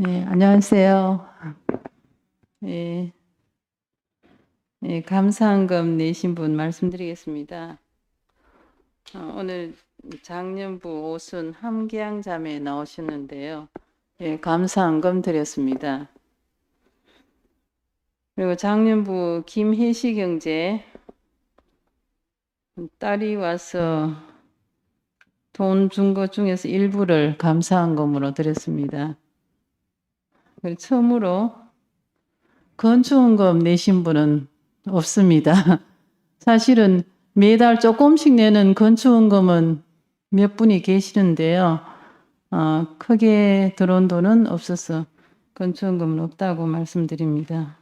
네, 안녕하세요. 예, 감사한금 내신 분 말씀드리겠습니다. 오늘 장년부 오순 함기양 자매 나오셨는데요. 감사한금 드렸습니다. 그리고 장년부 김혜시 경제 딸이 와서 돈 준 것 중에서 일부를 감사한금으로 드렸습니다. 그리고 처음으로 건축원금 내신 분은 없습니다. 사실은 매달 조금씩 내는 건축원금은 몇 분이 계시는데요. 크게 들어온 돈은 없어서 건축원금은 없다고 말씀드립니다.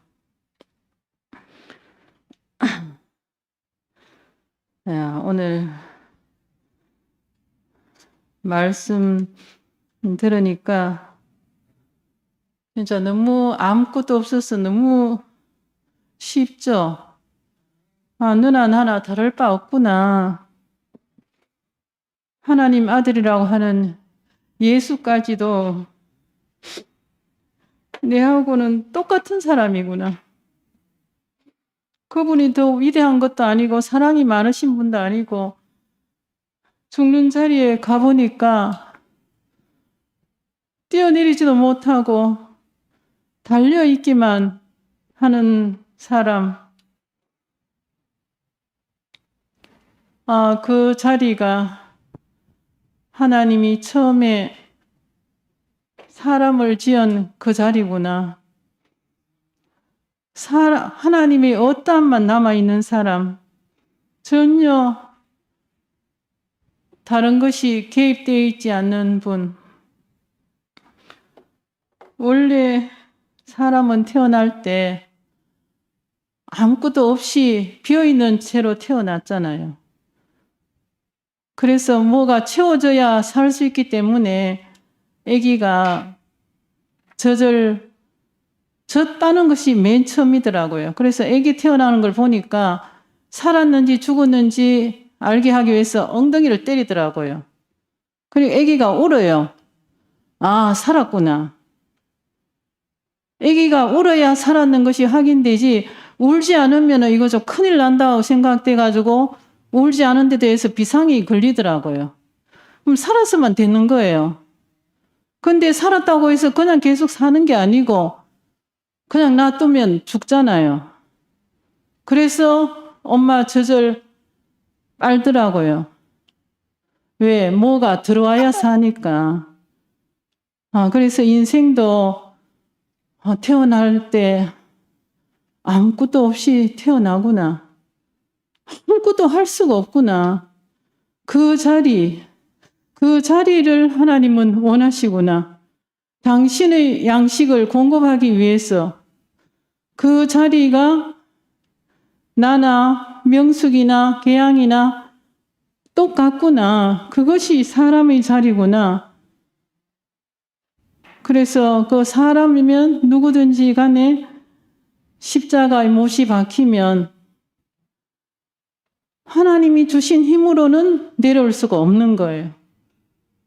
오늘 말씀 들으니까 진짜 너무 아무것도 없어서 너무 쉽죠. 누나 하나 다를 바 없구나. 하나님 아들이라고 하는 예수까지도 내하고는 똑같은 사람이구나. 그분이 더 위대한 것도 아니고 사랑이 많으신 분도 아니고 죽는 자리에 가보니까 뛰어내리지도 못하고 달려있기만 하는 사람. 그 자리가 하나님이 처음에 사람을 지은 그 자리구나. 하나님의 어떠함만 남아있는 사람, 전혀 다른 것이 개입되어 있지 않는 분. 원래 사람은 태어날 때 아무것도 없이 비어있는 채로 태어났잖아요. 그래서 뭐가 채워져야 살 수 있기 때문에 아기가 젖다는 것이 맨 처음이더라고요. 그래서 아기 태어나는 걸 보니까 살았는지 죽었는지 알게 하기 위해서 엉덩이를 때리더라고요. 그리고 아기가 울어요. 살았구나. 아기가 울어야 살았는 것이 확인되지 울지 않으면 이거 좀 큰일 난다고 생각돼가지고 울지 않은 데 대해서 비상이 걸리더라고요. 그럼 살았으면 되는 거예요. 근데 살았다고 해서 그냥 계속 사는 게 아니고 그냥 놔두면 죽잖아요. 그래서 엄마 젖을 빨더라고요. 왜? 뭐가 들어와야 사니까. 그래서 인생도 태어날 때 아무것도 없이 태어나구나. 아무것도 할 수가 없구나. 그 자리를 하나님은 원하시구나. 당신의 양식을 공급하기 위해서 그 자리가 나나 명숙이나 계양이나 똑같구나. 그것이 사람의 자리구나. 그래서 그 사람이면 누구든지 간에 십자가에 못이 박히면 하나님이 주신 힘으로는 내려올 수가 없는 거예요.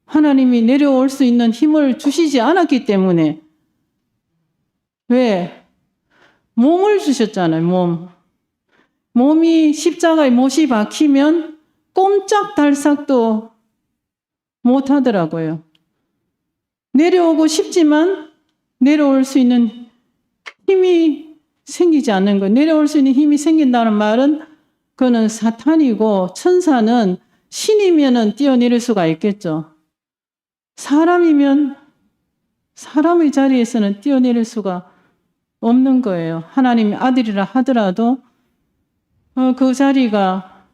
하나님이 내려올 수 있는 힘을 주시지 않았기 때문에. 왜? 몸을 주셨잖아요. 몸이 십자가에 못이 박히면 꼼짝달싹도 못하더라고요. 내려오고 싶지만 내려올 수 있는 힘이 생기지 않는 거예요. 내려올 수 있는 힘이 생긴다는 말은 그거는 사탄이고 천사는 신이면은 뛰어내릴 수가 있겠죠. 사람이면 사람의 자리에서는 뛰어내릴 수가 없는 거예요. 하나님의 아들이라 하더라도 그 자리가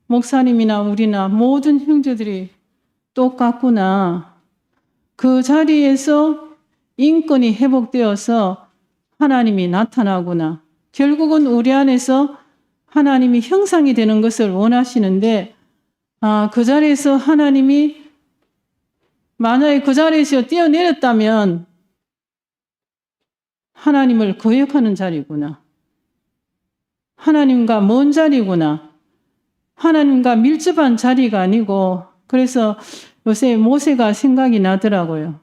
목사님이나 우리나 모든 형제들이 똑같구나. 그 자리에서 인권이 회복되어서 하나님이 나타나구나. 결국은 우리 안에서 하나님이 형상이 되는 것을 원하시는데 그 자리에서 하나님이 만약에 그 자리에서 뛰어내렸다면 하나님을 거역하는 자리구나. 하나님과 먼 자리구나. 하나님과 밀접한 자리가 아니고 그래서 요새 모세가 생각이 나더라고요.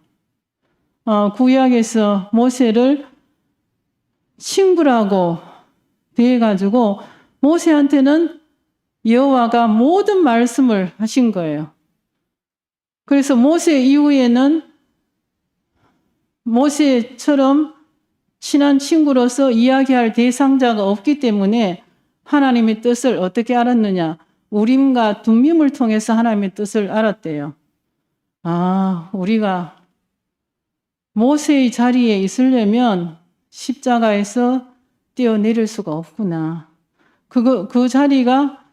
구약에서 모세를 친구라고 대해가지고 모세한테는 여호와가 모든 말씀을 하신 거예요. 그래서 모세 이후에는 모세처럼 친한 친구로서 이야기할 대상자가 없기 때문에 하나님의 뜻을 어떻게 알았느냐? 우림과 둠밈을 통해서 하나님의 뜻을 알았대요. 우리가 모세의 자리에 있으려면 십자가에서 뛰어내릴 수가 없구나. 그 자리가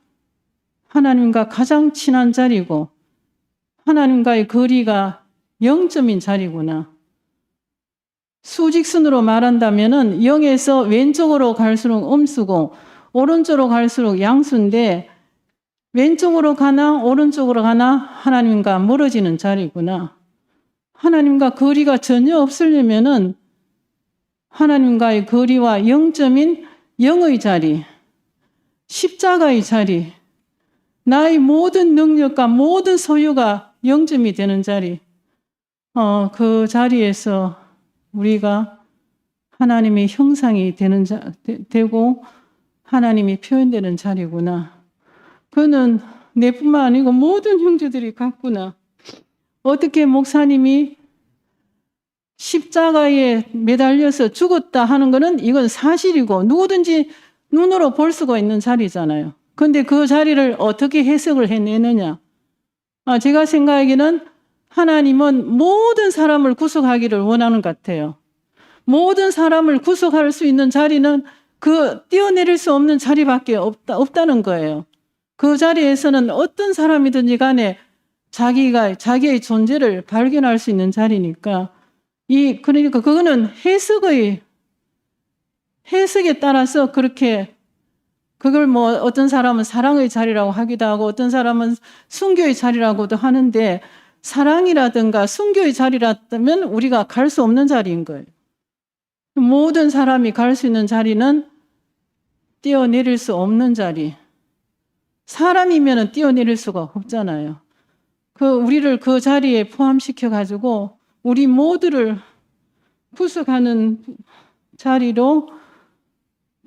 하나님과 가장 친한 자리고 하나님과의 거리가 0점인 자리구나. 수직순으로 말한다면은 0에서 왼쪽으로 갈수록 음수고 오른쪽으로 갈수록 양수인데 왼쪽으로 가나 오른쪽으로 가나 하나님과 멀어지는 자리구나. 하나님과 거리가 전혀 없으려면은 하나님과의 거리와 0점인 0의 자리, 십자가의 자리, 나의 모든 능력과 모든 소유가 0점이 되는 자리, 그 자리에서 우리가 하나님의 형상이 되고 하나님이 표현되는 자리구나. 그는 내뿐만 아니고 모든 형제들이 같구나. 어떻게 목사님이 십자가에 매달려서 죽었다 하는 것은 이건 사실이고 누구든지 눈으로 볼 수가 있는 자리잖아요. 그런데 그 자리를 어떻게 해석을 해내느냐. 제가 생각하기에는 하나님은 모든 사람을 구속하기를 원하는 것 같아요. 모든 사람을 구속할 수 있는 자리는 뛰어내릴 수 없는 자리밖에 없다는 거예요. 그 자리에서는 어떤 사람이든지 간에 자기의 존재를 발견할 수 있는 자리니까 그러니까 그거는 해석에 따라서 그렇게 그걸 어떤 사람은 사랑의 자리라고 하기도 하고 어떤 사람은 순교의 자리라고도 하는데 사랑이라든가 순교의 자리라면 우리가 갈 수 없는 자리인 거예요. 모든 사람이 갈 수 있는 자리는 뛰어내릴 수 없는 자리. 사람이면 뛰어내릴 수가 없잖아요. 우리를 그 자리에 포함시켜 가지고 우리 모두를 구속하는 자리로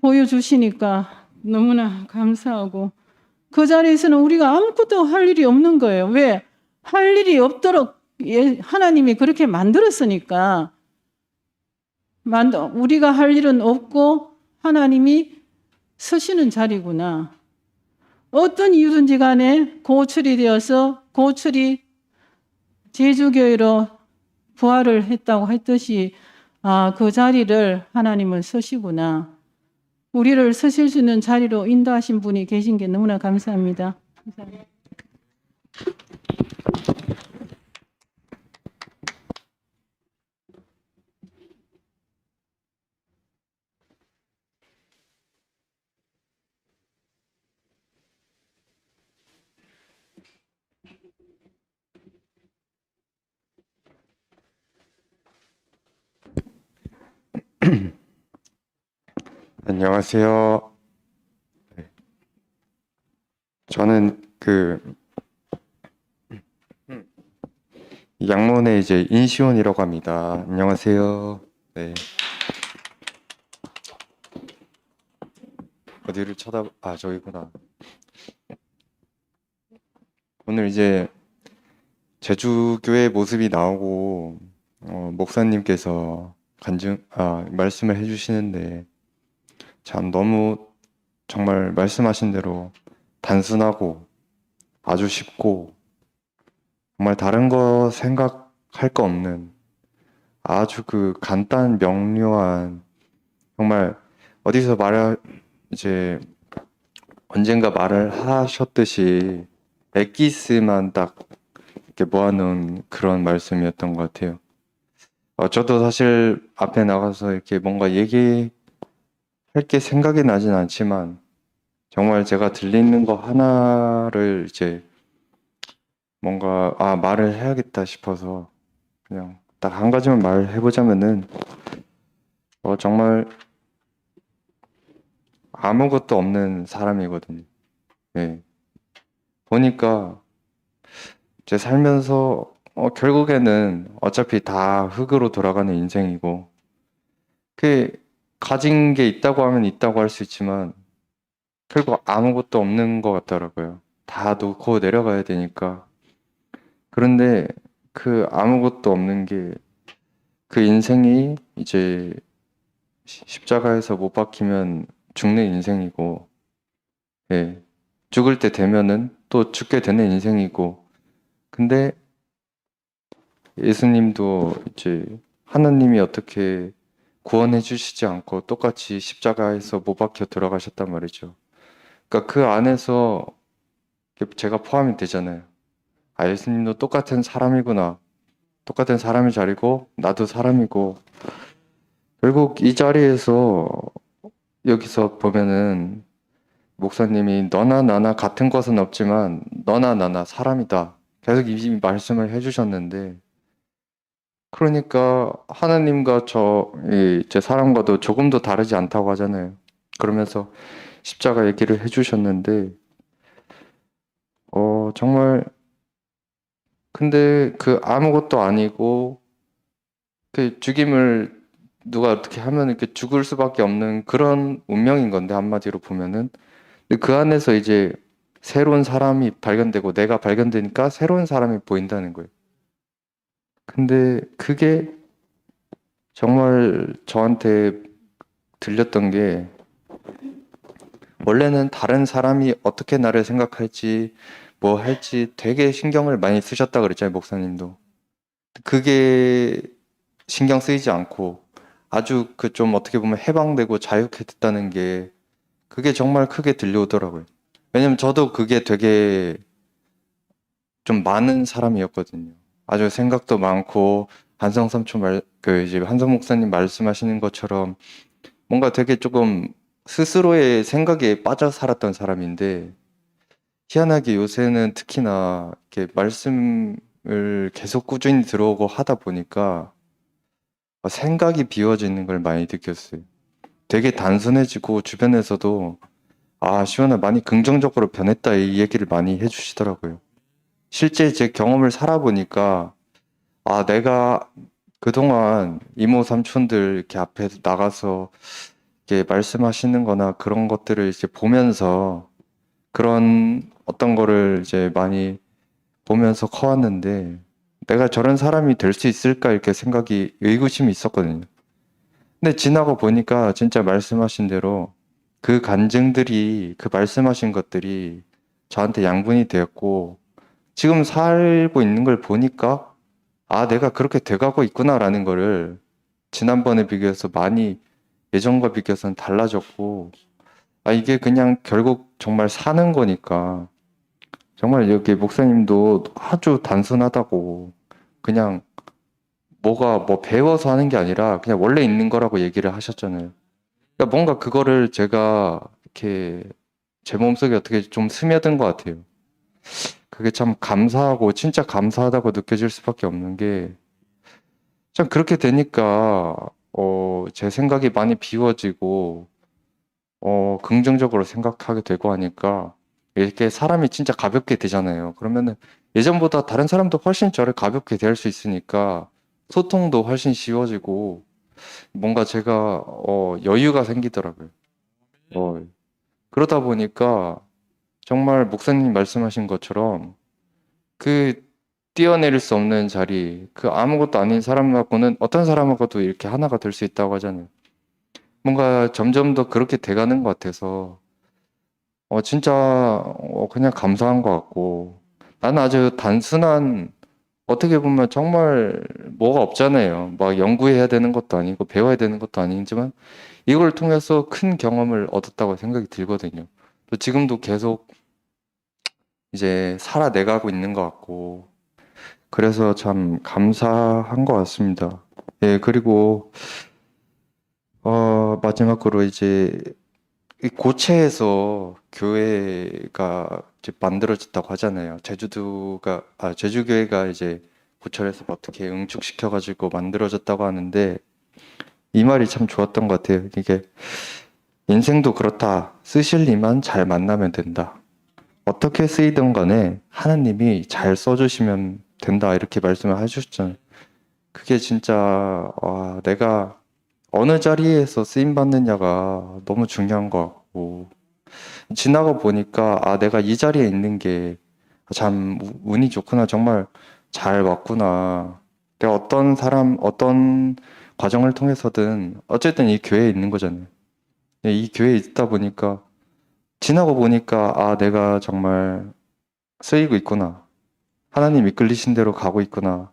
보여주시니까 너무나 감사하고 그 자리에서는 우리가 아무것도 할 일이 없는 거예요. 왜? 할 일이 없도록 하나님이 그렇게 만들었으니까 우리가 할 일은 없고 하나님이 서시는 자리구나. 어떤 이유든지 간에 고출이 되어서 고출이 제주교회로 부활을 했다고 했듯이 그 자리를 하나님은 서시구나. 우리를 서실 수 있는 자리로 인도하신 분이 계신 게 너무나 감사합니다. 감사합니다. 안녕하세요. 저는 양문의 이제 인시온이라고 합니다. 안녕하세요. 네. 어디를 저기구나. 오늘 이제 제주교회 모습이 나오고 목사님께서 말씀을 해주시는데 참 너무 정말 말씀하신 대로 단순하고 아주 쉽고 정말 다른 거 생각할 거 없는 아주 간단 명료한 정말 어디서 이제 언젠가 말을 하셨듯이 엑기스만 딱 이렇게 모아놓은 그런 말씀이었던 것 같아요. 저도 사실 앞에 나가서 이렇게 뭔가 얘기할 게 생각이 나진 않지만 정말 제가 들리는 거 하나를 이제 뭔가 말을 해야겠다 싶어서 그냥 딱 한 가지만 말해보자면은 정말 아무것도 없는 사람이거든요. 네. 보니까 제 살면서 결국에는 어차피 다 흙으로 돌아가는 인생이고, 그, 가진 게 있다고 하면 있다고 할 수 있지만, 결국 아무것도 없는 것 같더라고요. 다 놓고 내려가야 되니까. 그런데 그 아무것도 없는 게, 그 인생이 이제 십자가에서 못 박히면 죽는 인생이고, 예, 죽을 때 되면은 또 죽게 되는 인생이고, 근데 예수님도 이제 하나님이 어떻게 구원해 주시지 않고 똑같이 십자가에서 못 박혀 들어가셨단 말이죠. 그러니까 그 안에서 제가 포함이 되잖아요. 아, 예수님도 똑같은 사람이구나. 똑같은 사람의 자리고, 나도 사람이고, 결국 이 자리에서 여기서 보면은 목사님이 너나 나나 같은 것은 없지만 너나 나나 사람이다. 계속 이 말씀을 해주셨는데, 그러니까 하나님과 제 사람과도 조금도 다르지 않다고 하잖아요. 그러면서 십자가 얘기를 해주셨는데, 정말, 근데 그 아무것도 아니고, 그 죽임을 누가 어떻게 하면 이렇게 죽을 수밖에 없는 그런 운명인 건데, 한마디로 보면은. 근데 그 안에서 이제 새로운 사람이 발견되고 내가 발견되니까 새로운 사람이 보인다는 거예요. 근데 그게 정말 저한테 들렸던 게, 원래는 다른 사람이 어떻게 나를 생각할지, 뭐 할지 되게 신경을 많이 쓰셨다 그랬잖아요, 목사님도. 그게 신경 쓰이지 않고 아주 그 좀 어떻게 보면 해방되고 자유케 됐다는 게 그게 정말 크게 들려오더라고요. 왜냐면 저도 그게 되게 좀 많은 사람이었거든요. 아주 생각도 많고 한성 삼촌 이제 한성 목사님 말씀하시는 것처럼 뭔가 되게 조금 스스로의 생각에 빠져 살았던 사람인데, 희한하게 요새는 특히나 이렇게 말씀을 계속 꾸준히 들어오고 하다 보니까 생각이 비워지는 걸 많이 느꼈어요. 되게 단순해지고 주변에서도 아, 시원아 많이 긍정적으로 변했다 이 얘기를 많이 해주시더라고요. 실제 제 경험을 살아보니까 아, 내가 그동안 이모 삼촌들 이렇게 앞에 나가서 이렇게 말씀하시는 거나 그런 것들을 이제 보면서 그런 어떤 거를 이제 많이 보면서 커왔는데, 내가 저런 사람이 될 수 있을까 이렇게 생각이 의구심이 있었거든요. 근데 지나고 보니까 진짜 말씀하신 대로 그 간증들이, 그 말씀하신 것들이 저한테 양분이 되었고, 지금 살고 있는 걸 보니까 아, 내가 그렇게 돼가고 있구나라는 거를 지난번에 비교해서 많이, 예전과 비교해서는 달라졌고, 아, 이게 그냥 결국 정말 사는 거니까, 정말 여기 목사님도 아주 단순하다고, 그냥 뭐가 뭐 배워서 하는 게 아니라 그냥 원래 있는 거라고 얘기를 하셨잖아요. 그러니까 뭔가 그거를 제가 이렇게 제 몸속에 어떻게 좀 스며든 것 같아요. 그게 참 감사하고 진짜 감사하다고 느껴질 수밖에 없는 게, 참 그렇게 되니까 제 생각이 많이 비워지고 긍정적으로 생각하게 되고 하니까 이렇게 사람이 진짜 가볍게 되잖아요. 그러면은 예전보다 다른 사람도 훨씬 저를 가볍게 대할 수 있으니까 소통도 훨씬 쉬워지고 뭔가 제가 여유가 생기더라고요. 어, 그러다 보니까 정말 목사님 말씀하신 것처럼 그 뛰어내릴 수 없는 자리, 그 아무것도 아닌 사람하고는 어떤 사람하고도 이렇게 하나가 될 수 있다고 하잖아요. 뭔가 점점 더 그렇게 돼가는 것 같아서 진짜 그냥 감사한 것 같고, 나는 아주 단순한, 어떻게 보면 정말 뭐가 없잖아요. 막 연구해야 되는 것도 아니고 배워야 되는 것도 아니지만 이걸 통해서 큰 경험을 얻었다고 생각이 들거든요. 또 지금도 계속 이제 살아내가고 있는 것 같고, 그래서 참 감사한 것 같습니다. 예, 그리고 마지막으로 이제 이 고체에서 교회가 이제 만들어졌다고 하잖아요. 제주교회가 이제 고철에서 어떻게 응축시켜가지고 만들어졌다고 하는데, 이 말이 참 좋았던 것 같아요. 이게 인생도 그렇다. 쓰실 이만 잘 만나면 된다. 어떻게 쓰이든 간에 하나님이 잘 써주시면 된다 이렇게 말씀을 해주셨잖아요. 그게 진짜 내가 어느 자리에서 쓰임 받느냐가 너무 중요한 것 같고 지나가 보니까 내가 이 자리에 있는 게 참 운이 좋구나 정말 잘 왔구나. 내가 어떤 사람 어떤 과정을 통해서든 어쨌든 이 교회에 있는 거잖아요. 이 교회에 있다 보니까 지나고 보니까 내가 정말 쓰이고 있구나. 하나님 이끌리신 대로 가고 있구나.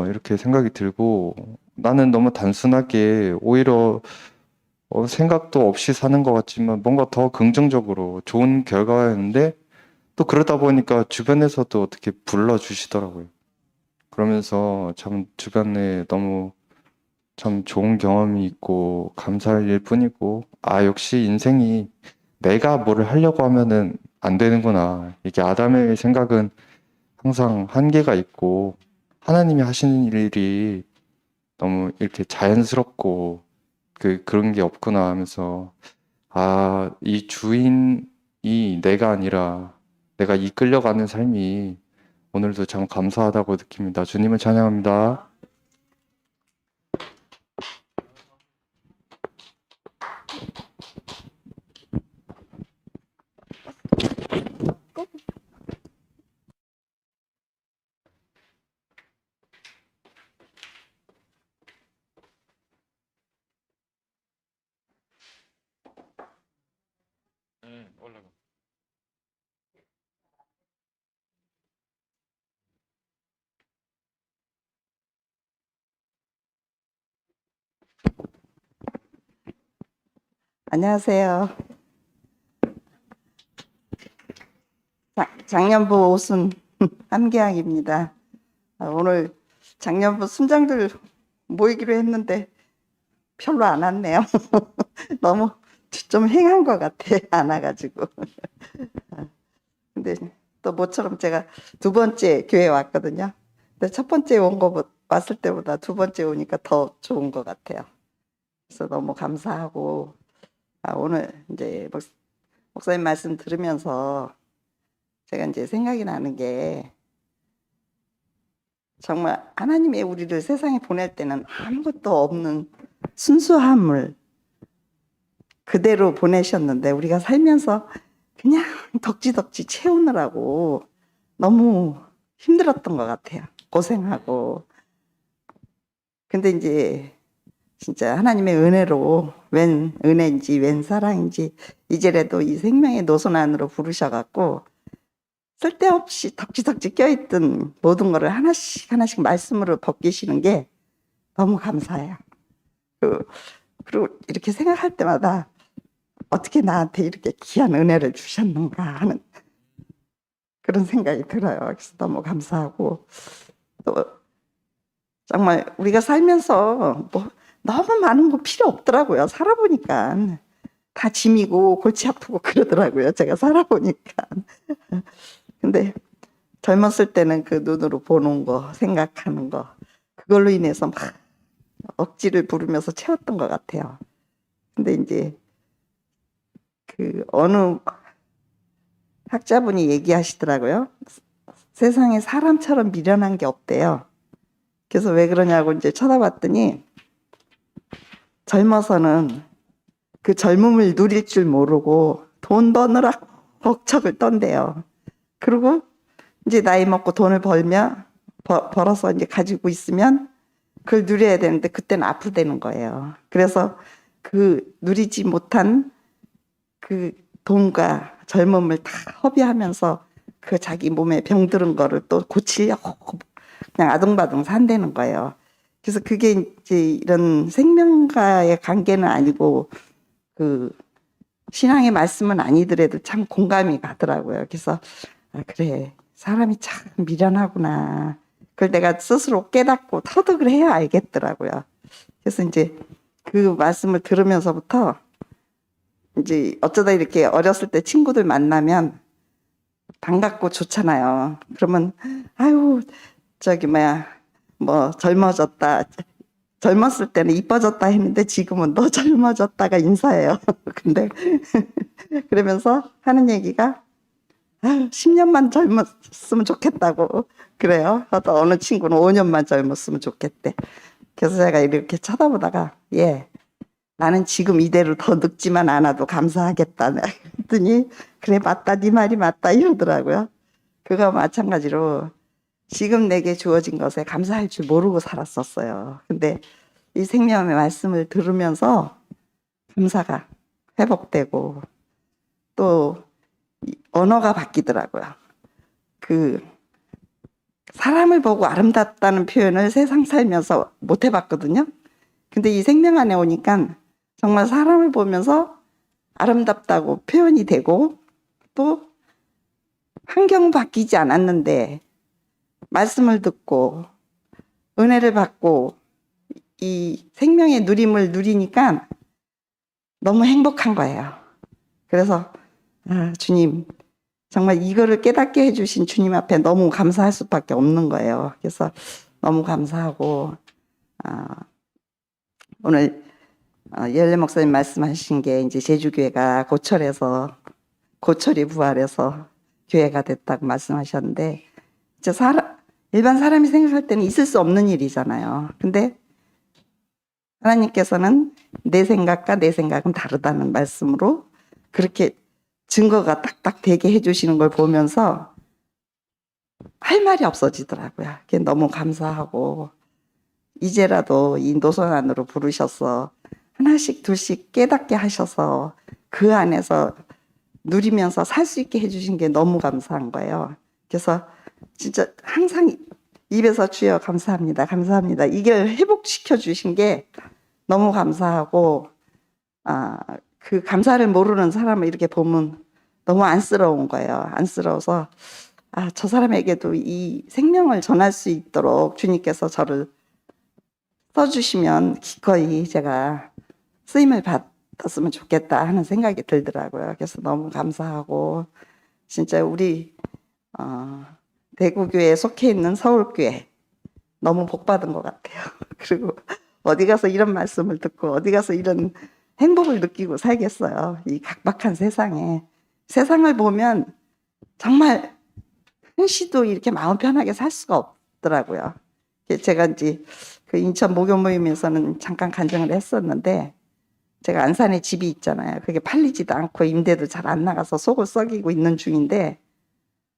이렇게 생각이 들고 나는 너무 단순하게 오히려 생각도 없이 사는 것 같지만 뭔가 더 긍정적으로 좋은 결과였는데 또 그러다 보니까 주변에서도 어떻게 불러주시더라고요. 그러면서 참 주변에 너무 참 좋은 경험이 있고 감사할 일 뿐이고 역시 인생이 내가 뭐를 하려고 하면은 안 되는구나. 이게 아담의 생각은 항상 한계가 있고 하나님이 하시는 일이 너무 이렇게 자연스럽고 그런 게 없구나 하면서 이 주인이 내가 아니라 내가 이끌려가는 삶이 오늘도 참 감사하다고 느낍니다. 주님을 찬양합니다. 올라가. 안녕하세요. 작년부 오순 함계양입니다. 오늘 작년부 순장들 모이기로 했는데 별로 안 왔네요. 너무 좀 행한 것 같아, 안 와가지고. 근데 또 모처럼 제가 두 번째 교회 왔거든요. 근데 첫 번째 왔을 때보다 두 번째 오니까 더 좋은 것 같아요. 그래서 너무 감사하고, 오늘 이제 목사님 말씀 들으면서 제가 이제 생각이 나는 게 정말 하나님의 우리를 세상에 보낼 때는 아무것도 없는 순수함을 그대로 보내셨는데 우리가 살면서 그냥 덕지덕지 채우느라고 너무 힘들었던 것 같아요. 고생하고. 근데 이제 진짜 하나님의 은혜로 웬 은혜인지 웬 사랑인지 이제라도 이 생명의 노선 안으로 부르셔갖고 쓸데없이 덕지덕지 껴있던 모든 거를 하나씩 하나씩 말씀으로 벗기시는 게 너무 감사해요. 그리고 이렇게 생각할 때마다 어떻게 나한테 이렇게 귀한 은혜를 주셨는가 하는 그런 생각이 들어요. 그래서 너무 감사하고 또 정말 우리가 살면서 뭐 너무 많은 거 필요 없더라고요. 살아보니까 다 짐이고 골치 아프고 그러더라고요. 제가 살아보니까. 근데 젊었을 때는 그 눈으로 보는 거, 생각하는 거 그걸로 인해서 막 억지를 부르면서 채웠던 것 같아요. 근데 이제 그 어느 학자분이 얘기하시더라고요. 세상에 사람처럼 미련한 게 없대요. 그래서 왜 그러냐고 이제 쳐다봤더니 젊어서는 그 젊음을 누릴 줄 모르고 돈 버느라 벅척을 떤대요. 그리고 이제 나이 먹고 돈을 벌어서 이제 가지고 있으면 그걸 누려야 되는데 그때는 아프다는 거예요. 그래서 그 누리지 못한 그 돈과 젊음을 다 허비하면서 그 자기 몸에 병들은 거를 또 고치려고 그냥 아둥바둥 산다는 거예요. 그래서 그게 이제 이런 생명과의 관계는 아니고 그 신앙의 말씀은 아니더라도 참 공감이 가더라고요. 그래서 그래 사람이 참 미련하구나. 그걸 내가 스스로 깨닫고 터득을 해야 알겠더라고요. 그래서 이제 그 말씀을 들으면서부터 이제 어쩌다 이렇게 어렸을 때 친구들 만나면 반갑고 좋잖아요. 그러면 아유 저기 뭐 젊어졌다. 젊었을 때는 이뻐졌다 했는데 지금은 너 젊어졌다가 인사해요. 근데 그러면서 하는 얘기가 10년만 젊었으면 좋겠다고 그래요. 또 어느 친구는 5년만 젊었으면 좋겠대. 그래서 제가 이렇게 쳐다보다가 나는 지금 이대로 더 늙지만 않아도 감사하겠다. 그랬더니 그래 맞다 네 말이 맞다 이러더라고요. 그거 마찬가지로 지금 내게 주어진 것에 감사할 줄 모르고 살았었어요. 근데 이 생명의 말씀을 들으면서 감사가 회복되고 또 언어가 바뀌더라고요. 그 사람을 보고 아름답다는 표현을 세상 살면서 못 해봤거든요. 근데 이 생명 안에 오니까 정말 사람을 보면서 아름답다고 표현이 되고 또 환경 바뀌지 않았는데 말씀을 듣고 은혜를 받고 이 생명의 누림을 누리니까 너무 행복한 거예요. 그래서 주님 정말 이거를 깨닫게 해주신 주님 앞에 너무 감사할 수밖에 없는 거예요. 그래서 너무 감사하고 오늘 열례 목사님 말씀하신 게 이제 제주교회가 고철이 부활해서 교회가 됐다고 말씀하셨는데 이제 일반 사람이 생각할 때는 있을 수 없는 일이잖아요. 근데 하나님께서는 내 생각과 내 생각은 다르다는 말씀으로 그렇게 증거가 딱딱 되게 해주시는 걸 보면서 할 말이 없어지더라고요. 그게 너무 감사하고 이제라도 이 노선 안으로 부르셔서 하나씩 둘씩 깨닫게 하셔서 그 안에서 누리면서 살 수 있게 해주신 게 너무 감사한 거예요. 그래서 진짜 항상 입에서 주여 감사합니다. 감사합니다. 이걸 회복시켜 주신 게 너무 감사하고 그 감사를 모르는 사람을 이렇게 보면 너무 안쓰러운 거예요. 안쓰러워서 저 사람에게도 이 생명을 전할 수 있도록 주님께서 저를 써주시면 기꺼이 제가 쓰임을 받았으면 좋겠다 하는 생각이 들더라고요. 그래서 너무 감사하고 진짜 우리 대구교회에 속해 있는 서울교회 너무 복받은 것 같아요. 그리고 어디 가서 이런 말씀을 듣고 어디 가서 이런 행복을 느끼고 살겠어요. 이 각박한 세상에. 세상을 보면 정말 한시도 이렇게 마음 편하게 살 수가 없더라고요. 제가 이제 그 인천 목요 모임에서는 잠깐 간증을 했었는데 제가 안산에 집이 있잖아요. 그게 팔리지도 않고 임대도 잘 안 나가서 속을 썩이고 있는 중인데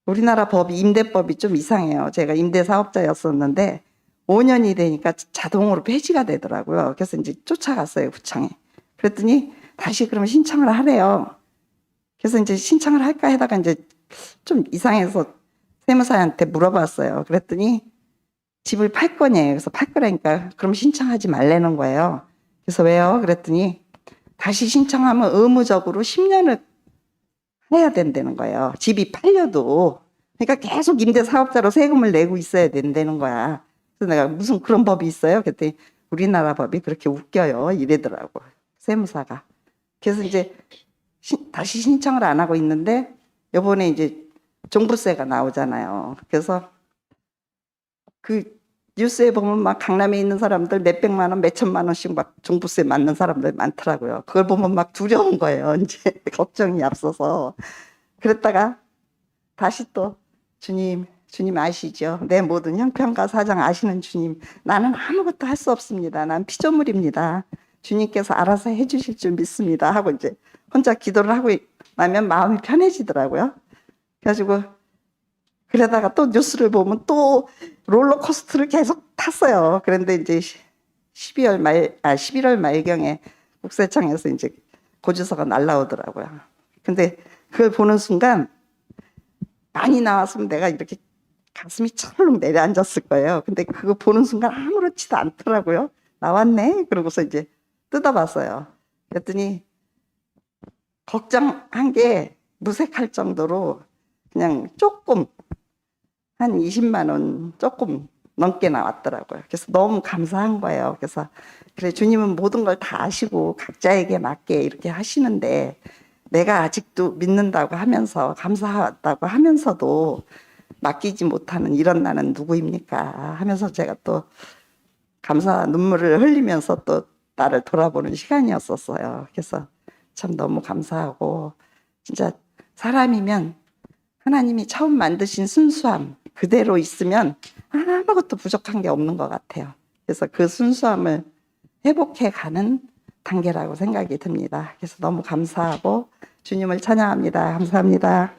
우리나라 법이 임대법이 좀 이상해요. 제가 임대 사업자였었는데 5년이 되니까 자동으로 폐지가 되더라고요. 그래서 이제 쫓아갔어요, 구청에. 그랬더니 다시 그러면 신청을 하래요. 그래서 이제 신청을 할까 하다가 이제 좀 이상해서 세무사한테 물어봤어요. 그랬더니 집을 팔 거냐요. 그래서 팔 거라니까 그럼 신청하지 말라는 거예요. 그래서 왜요? 그랬더니 다시 신청하면 의무적으로 10년을 해야 된다는 거예요. 집이 팔려도. 그러니까 계속 임대사업자로 세금을 내고 있어야 된다는 거야. 그래서 내가 무슨 그런 법이 있어요? 그랬더니 우리나라 법이 그렇게 웃겨요. 이래더라고. 세무사가. 그래서 이제 다시 신청을 안 하고 있는데 요번에 이제 종부세가 나오잖아요. 그래서 그 뉴스에 보면 막 강남에 있는 사람들 몇백만 원, 몇천만 원씩 막 종부세 맞는 사람들 많더라고요. 그걸 보면 막 두려운 거예요. 이제 걱정이 앞서서. 그랬다가 다시 또 주님 아시죠? 내 모든 형편과 사정 아시는 주님. 나는 아무것도 할 수 없습니다. 난 피조물입니다. 주님께서 알아서 해주실 줄 믿습니다. 하고 이제 혼자 기도를 하고 나면 마음이 편해지더라고요. 그래가지고 그러다가 또 뉴스를 보면 또 롤러코스터를 계속 탔어요. 그런데 이제 11월 말경에 국세청에서 이제 고지서가 날라오더라고요. 근데 그걸 보는 순간 많이 나왔으면 내가 이렇게 가슴이 철렁 내려앉았을 거예요. 근데 그거 보는 순간 아무렇지도 않더라고요. 나왔네? 그러고서 이제 뜯어봤어요. 그랬더니 걱정한 게 무색할 정도로 그냥 조금 한 20만 원 조금 넘게 나왔더라고요. 그래서 너무 감사한 거예요. 그래서 그래 주님은 모든 걸 다 아시고 각자에게 맞게 이렇게 하시는데 내가 아직도 믿는다고 하면서 감사하다고 하면서도 맡기지 못하는 이런 나는 누구입니까 하면서 제가 또 감사 눈물을 흘리면서 또 나를 돌아보는 시간이었었어요. 그래서 참 너무 감사하고 진짜 사람이면 하나님이 처음 만드신 순수함 그대로 있으면 아무것도 부족한 게 없는 것 같아요. 그래서 그 순수함을 회복해 가는 단계라고 생각이 듭니다. 그래서 너무 감사하고 주님을 찬양합니다. 감사합니다.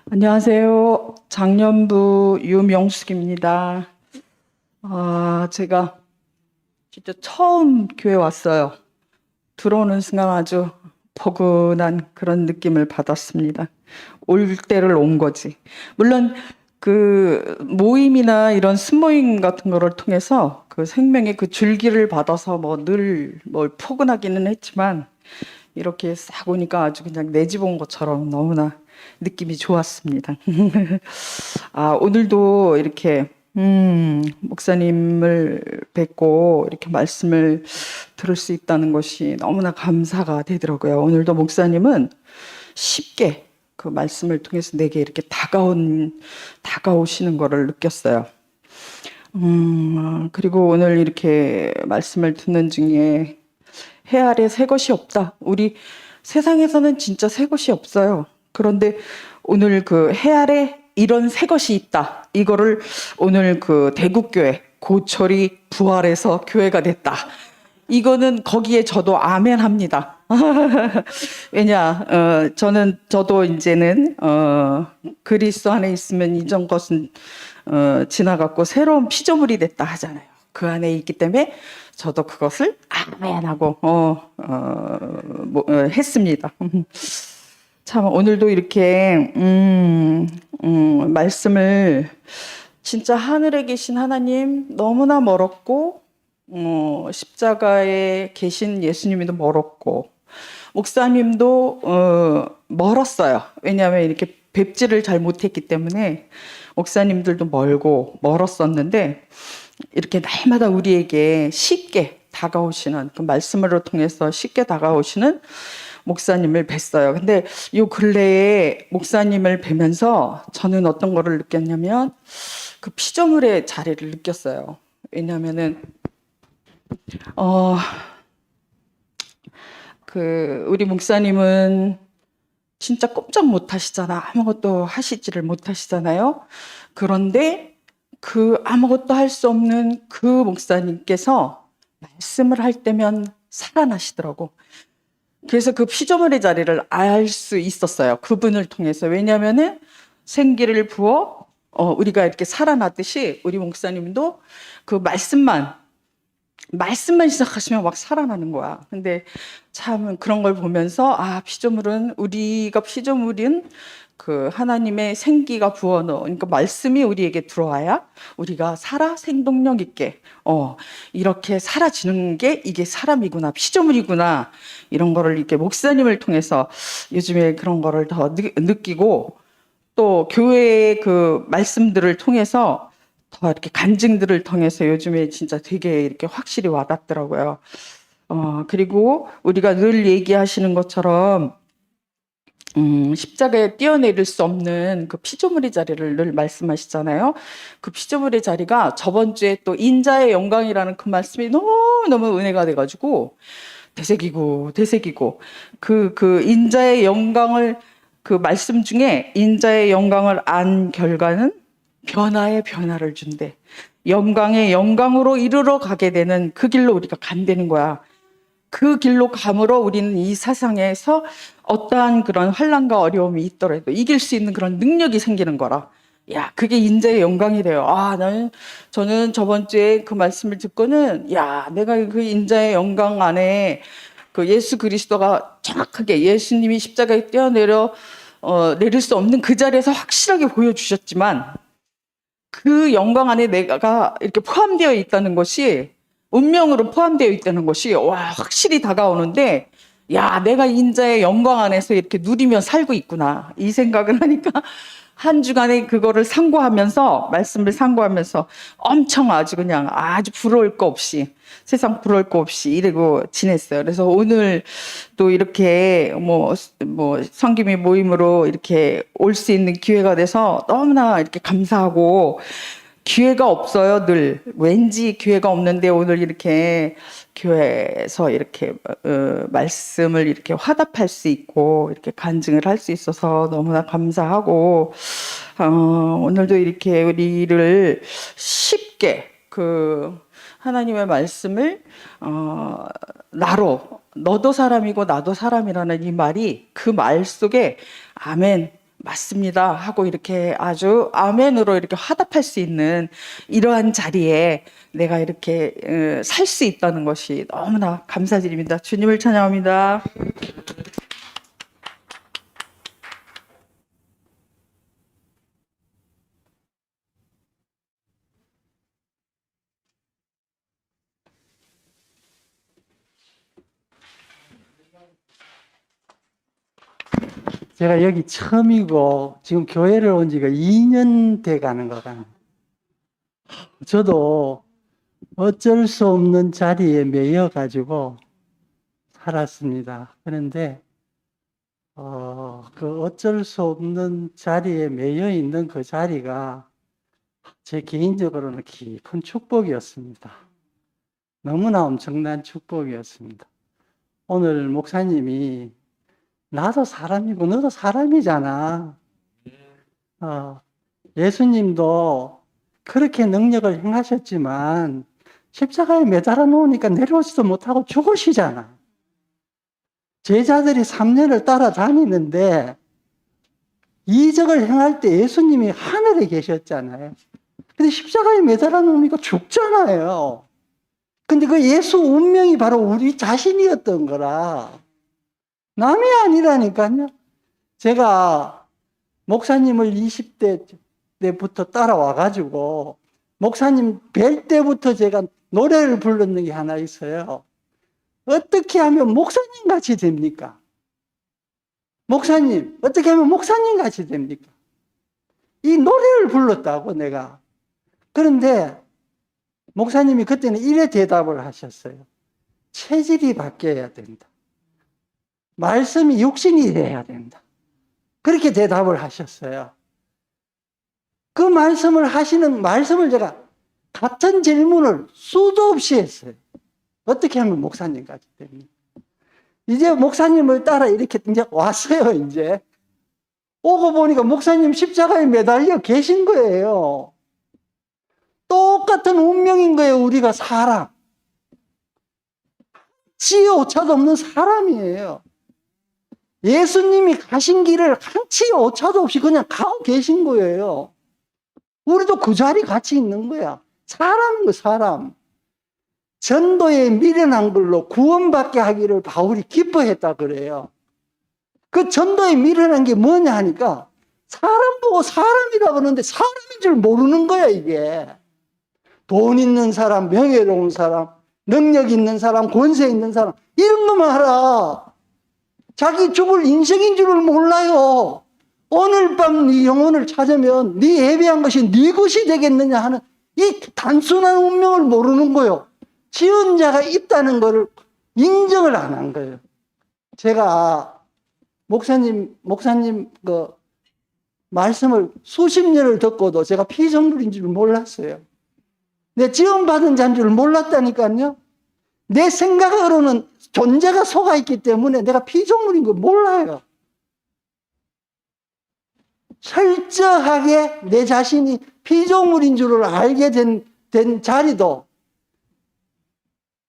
안녕하세요. 장년부 유명숙입니다. 제가 진짜 처음 교회 왔어요. 들어오는 순간 아주 포근한 그런 느낌을 받았습니다. 올 때를 온 거지. 물론 그 모임이나 이런 순모임 같은 거를 통해서 그 생명의 그 줄기를 받아서 뭐 늘 뭘 포근하기는 했지만 이렇게 싹 오니까 아주 그냥 내 집 온 것처럼 너무나 느낌이 좋았습니다. 오늘도 이렇게 목사님을 뵙고 이렇게 말씀을 들을 수 있다는 것이 너무나 감사가 되더라고요. 오늘도 목사님은 쉽게 그 말씀을 통해서 내게 이렇게 다가오시는 거를 느꼈어요. 그리고 오늘 이렇게 말씀을 듣는 중에 해 아래 새 것이 없다. 우리 세상에서는 진짜 새 것이 없어요. 그런데 오늘 그 해 아래 이런 새 것이 있다. 이거를 오늘 그 대국교회 고철이 부활해서 교회가 됐다. 이거는 거기에 저도 아멘 합니다. 왜냐, 저도 이제는, 그리스도 안에 있으면 이전 것은, 지나갔고 새로운 피조물이 됐다 하잖아요. 그 안에 있기 때문에 저도 그것을 아멘하고, 했습니다. 참, 오늘도 이렇게, 말씀을 진짜 하늘에 계신 하나님 너무나 멀었고, 십자가에 계신 예수님도 멀었고, 목사님도, 멀었어요. 왜냐하면 이렇게 뵙지를 잘 못했기 때문에 목사님들도 멀고 멀었었는데, 이렇게 날마다 우리에게 쉽게 다가오시는, 그 말씀으로 통해서 쉽게 다가오시는 목사님을 뵀어요. 근데 요 근래에 목사님을 뵈면서 저는 어떤 거를 느꼈냐면 그 피조물의 자리를 느꼈어요. 왜냐면은 우리 목사님은 진짜 꼼짝 못 하시잖아. 아무것도 하시지를 못하시잖아요. 그런데 그 아무것도 할 수 없는 그 목사님께서 말씀을 할 때면 살아나시더라고. 그래서 그 피조물의 자리를 알 수 있었어요. 그분을 통해서. 왜냐하면은 생기를 부어 우리가 이렇게 살아났듯이 우리 목사님도 그 말씀만 시작하시면 막 살아나는 거야. 근데 참 그런 걸 보면서 우리가 피조물은 그 하나님의 생기가 부어넣은, 그러니까 말씀이 우리에게 들어와야 우리가 살아 생동력 있게 이렇게 살아지는 게 이게 사람이구나, 피조물이구나, 이런 거를 이렇게 목사님을 통해서 요즘에 그런 거를 더 느끼고, 또 교회의 그 말씀들을 통해서 더 이렇게 간증들을 통해서 요즘에 진짜 되게 이렇게 확실히 와닿더라고요. 그리고 우리가 늘 얘기하시는 것처럼 십자가에 뛰어내릴 수 없는 그 피조물의 자리를 늘 말씀하시잖아요. 그 피조물의 자리가 저번 주에 또 인자의 영광이라는 그 말씀이 너무너무 은혜가 돼가지고 되새기고 그 인자의 영광을, 그 말씀 중에 인자의 영광을 안 결과는 변화에 변화를 준대. 영광의 영광으로 이르러 가게 되는 그 길로 우리가 간다는 거야. 그 길로 감으로 우리는 이 세상에서 어떠한 그런 환난과 어려움이 있더라도 이길 수 있는 그런 능력이 생기는 거라. 야, 그게 인자의 영광이래요. 저는 저번 주에 그 말씀을 듣고는, 내가 그 인자의 영광 안에 그 예수 그리스도가 정확하게 예수님이 십자가에 내릴 수 없는 그 자리에서 확실하게 보여주셨지만, 그 영광 안에 내가 이렇게 포함되어 있다는 것이, 운명으로 포함되어 있다는 것이 확실히 다가오는데, 내가 인자의 영광 안에서 이렇게 누리며 살고 있구나, 이 생각을 하니까 한 주간에 그거를 상고하면서, 말씀을 상고하면서 엄청 아주 그냥 아주 부러울 거 없이, 세상 부러울 거 없이 이러고 지냈어요. 그래서 오늘 또 이렇게 성김이 모임으로 이렇게 올 수 있는 기회가 돼서 너무나 이렇게 감사하고, 기회가 없어요, 늘. 왠지 기회가 없는데 오늘 이렇게 교회에서 이렇게 말씀을 이렇게 화답할 수 있고 이렇게 간증을 할 수 있어서 너무나 감사하고, 오늘도 이렇게 우리를 쉽게 그 하나님의 말씀을 너도 사람이고 나도 사람이라는 이 말이 그 말 속에 아멘 맞습니다 하고 이렇게 아주 아멘으로 이렇게 화답할 수 있는 이러한 자리에 내가 이렇게 살 수 있다는 것이 너무나 감사드립니다. 주님을 찬양합니다. 제가 여기 처음이고 지금 교회를 온 지가 2년 돼 가는 것 같아요. 저도 어쩔 수 없는 자리에 매여 가지고 살았습니다. 그런데 그 어쩔 수 없는 자리에 매여 있는 그 자리가 제 개인적으로는 깊은 축복이었습니다. 너무나 엄청난 축복이었습니다. 오늘 목사님이 나도 사람이고 너도 사람이잖아. 예수님도 그렇게 능력을 행하셨지만 십자가에 매달아 놓으니까 내려오지도 못하고 죽으시잖아. 제자들이 3년을 따라다니는데 이적을 행할 때 예수님이 하늘에 계셨잖아요. 근데 십자가에 매달아 놓으니까 죽잖아요. 근데 그 예수 운명이 바로 우리 자신이었던 거라. 남이 아니라니까요. 제가 목사님을 20대 때부터 따라와가지고 목사님 뵐 때부터 제가 노래를 불렀는 게 하나 있어요. 어떻게 하면 목사님 같이 됩니까? 목사님, 어떻게 하면 목사님 같이 됩니까? 이 노래를 불렀다고 내가. 그런데 목사님이 그때는 이래 대답을 하셨어요. 체질이 바뀌어야 된다. 말씀이 육신이 돼야 된다. 그렇게 대답을 하셨어요. 그 말씀을 제가 같은 질문을 수도 없이 했어요. 어떻게 하면 목사님까지 됩니까? 이제 목사님을 따라 이렇게 이제 왔어요, 이제. 오고 보니까 목사님 십자가에 매달려 계신 거예요. 똑같은 운명인 거예요, 우리가 사람. 치 오차도 없는 사람이에요. 예수님이 가신 길을 한치 오차도 없이 그냥 가고 계신 거예요. 우리도 그 자리 같이 있는 거야. 사람인 거, 사람. 전도에 미련한 걸로 구원받게 하기를 바울이 기뻐했다 그래요. 그 전도에 미련한 게 뭐냐 하니까 사람 보고 사람이라고 그러는데 사람인 줄 모르는 거야, 이게. 돈 있는 사람, 명예로운 사람, 능력 있는 사람, 권세 있는 사람, 이런 것만 알아. 자기 죽을 인생인 줄을 몰라요. 오늘 밤 네 영혼을 찾으면 네 예배한 것이 네 것이 되겠느냐 하는 이 단순한 운명을 모르는 거예요. 지은 자가 있다는 것을 인정을 안 한 거예요. 제가 목사님 그 말씀을 수십 년을 듣고도 제가 피조물인 줄 몰랐어요. 내 지원받은 자인 줄 몰랐다니까요. 내 생각으로는 존재가 속아 있기 때문에 내가 피조물인 걸 몰라요. 철저하게 내 자신이 피조물인 줄을 알게 된 자리도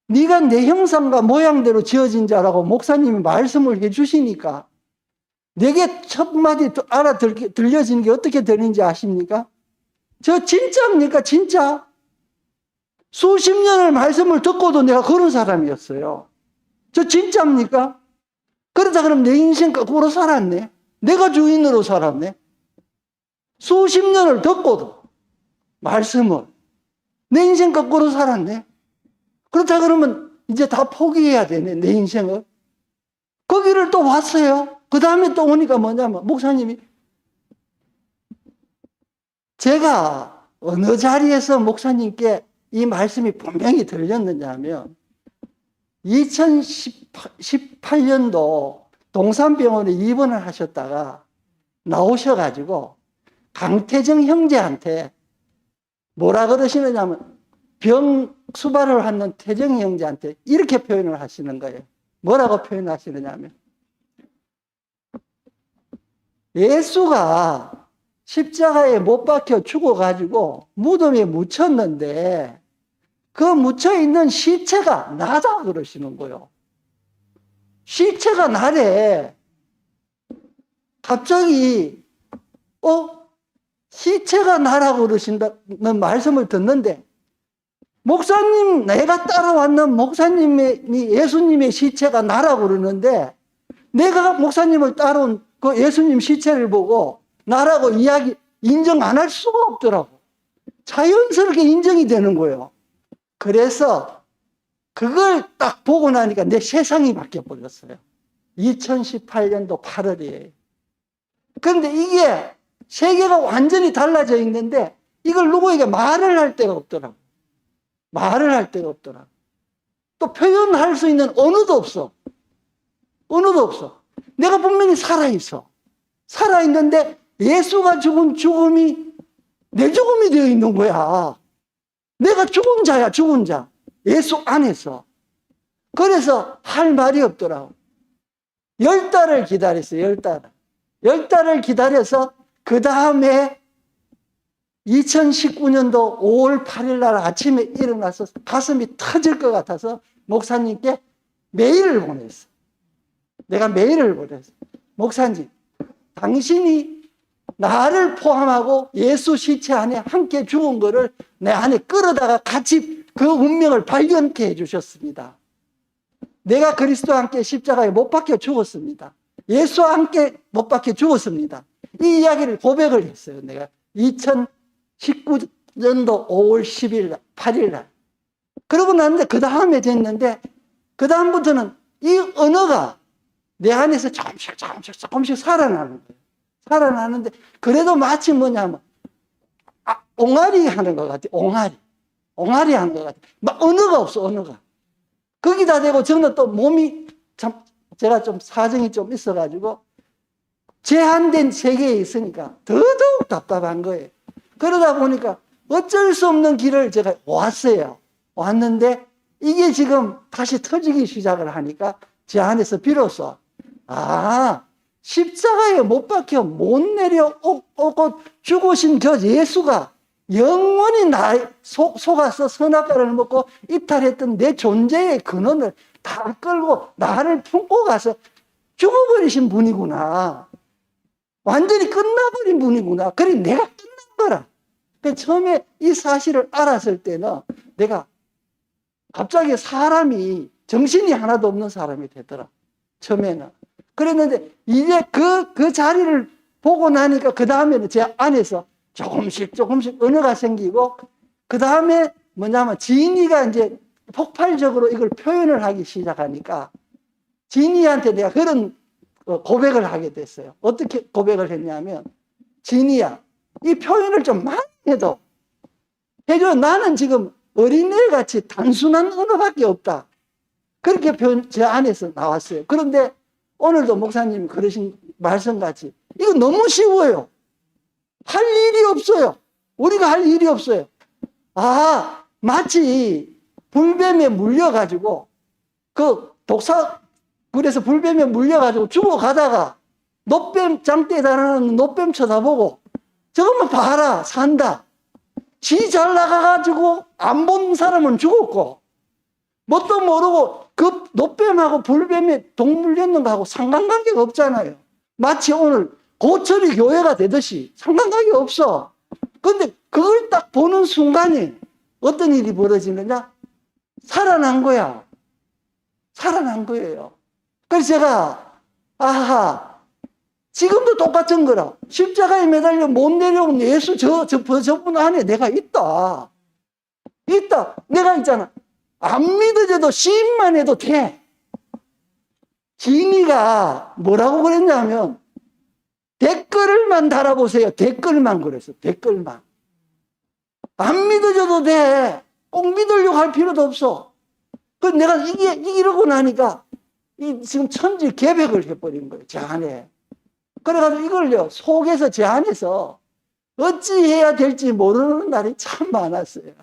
네가 내 형상과 모양대로 지어진 자라고 목사님이 말씀을 해주시니까 내게 첫 마디 들려지는 게 어떻게 되는지 아십니까? 저 진짜입니까? 진짜? 수십 년을 말씀을 듣고도 내가 그런 사람이었어요. 저 진짜입니까? 그러다 그럼 내 인생 거꾸로 살았네. 내가 주인으로 살았네. 수십 년을 듣고도 말씀을 내 인생 거꾸로 살았네. 그렇다 그러면 이제 다 포기해야 되네, 내 인생을. 거기를 또 왔어요. 그 다음에 또 오니까 뭐냐면 목사님이 제가 어느 자리에서 목사님께 이 말씀이 분명히 들렸느냐 하면 2018년도 동산병원에 입원을 하셨다가 나오셔가지고 강태정 형제한테 뭐라 그러시느냐 하면 병 수발을 하는 태정 형제한테 이렇게 표현을 하시는 거예요. 뭐라고 표현하시느냐 하면 예수가 십자가에 못 박혀 죽어가지고 무덤에 묻혔는데 그 묻혀있는 시체가 나다 그러시는 거예요. 시체가 나래. 갑자기 시체가 나라고 그러신다는 말씀을 듣는데 목사님, 내가 따라왔는 목사님이 예수님의 시체가 나라고 그러는데 내가 목사님을 따라온 그 예수님 시체를 보고 나라고 인정 안 할 수가 없더라고. 자연스럽게 인정이 되는 거예요. 그래서 그걸 딱 보고 나니까 내 세상이 바뀌어 버렸어요. 2018년도 8월이에요. 그런데 이게 세계가 완전히 달라져 있는데 이걸 누구에게 말을 할 데가 없더라고. 말을 할 데가 없더라고. 또 표현할 수 있는 언어도 없어. 언어도 없어. 내가 분명히 살아있어. 살아있는데 예수가 죽은 죽음이 내 죽음이 되어 있는 거야. 내가 죽은 자야, 죽은 자. 예수 안에서. 그래서 할 말이 없더라고. 10달을 기다렸어요, 10달을. 10달을 기다려서 그 다음에 2019년도 5월 8일 날 아침에 일어나서 가슴이 터질 것 같아서 목사님께 메일을 보냈어. 내가 메일을 보냈어. 목사님, 당신이 나를 포함하고 예수 시체 안에 함께 죽은 거를 내 안에 끌어다가 같이 그 운명을 발견케 해주셨습니다. 내가 그리스도와 함께 십자가에 못 박혀 죽었습니다. 예수와 함께 못 박혀 죽었습니다. 이 이야기를 고백을 했어요. 내가 2019년도 5월 10일 날, 8일 날. 그러고 났는데 그 다음에 됐는데 그 다음부터는 이 언어가 내 안에서 조금씩 살아나는 거예요. 살아나는데 그래도 마치 뭐냐면 옹알이 하는 것 같아. 옹알이 하는 것 같아. 막 언어가 없어. 언어가. 거기다 대고 저는 또 몸이 참 제가 좀 사정이 좀 있어가지고 제한된 세계에 있으니까 더더욱 답답한 거예요. 그러다 보니까 어쩔 수 없는 길을 제가 왔어요. 왔는데 이게 지금 다시 터지기 시작을 하니까 제 안에서 비로소 십자가에 못 박혀 못 내려오고 죽으신 저 예수가 영원히 나의 속아서 선악과를 먹고 이탈했던 내 존재의 근원을 다 끌고 나를 품고 가서 죽어버리신 분이구나. 완전히 끝나버린 분이구나. 그래 내가 끝난 거라. 처음에 이 사실을 알았을 때는 내가 갑자기 사람이 정신이 하나도 없는 사람이 되더라. 처음에는. 그랬는데 이제 그 자리를 보고 나니까 그 다음에는 제 안에서 조금씩 언어가 생기고 그 다음에 뭐냐면 지인이가 이제 폭발적으로 이걸 표현을 하기 시작하니까 지인이한테 내가 그런 고백을 하게 됐어요. 어떻게 고백을 했냐면 지인이야 이 표현을 좀 많이 해줘. 나는 지금 어린애같이 단순한 언어밖에 없다. 그렇게 제 안에서 나왔어요. 그런데 오늘도 목사님이 그러신 말씀같이 이거 너무 쉬워요. 할 일이 없어요. 우리가 할 일이 없어요. 마치 불뱀에 물려가지고 그래서 불뱀에 물려가지고 죽어가다가 노뱀 장대에 달아나는 노뱀 쳐다보고 저것만 봐라 산다. 지 잘 나가가지고 안 본 사람은 죽었고 뭣도 모르고 그 노뱀하고 불뱀에 독 물렸는 거하고 상관관계가 없잖아요. 마치 오늘 고철이 교회가 되듯이 상관관계가 없어. 그런데 그걸 딱 보는 순간에 어떤 일이 벌어지느냐? 살아난 거야. 살아난 거예요. 그래서 제가 지금도 똑같은 거라. 십자가에 매달려 못 내려온 예수 저분 안에 내가 있다. 내가 있잖아. 안 믿어져도 시인만 해도 돼. 지인이가 뭐라고 그랬냐면 댓글만 달아보세요. 댓글만 그랬어. 댓글만. 안 믿어줘도 돼. 꼭 믿으려고 할 필요도 없어. 그 내가 이러고 나니까 지금 천지 개벽을 해버린 거예요. 제 안에. 그래가지고 이걸요, 속에서 제 안에서 어찌해야 될지 모르는 날이 참 많았어요.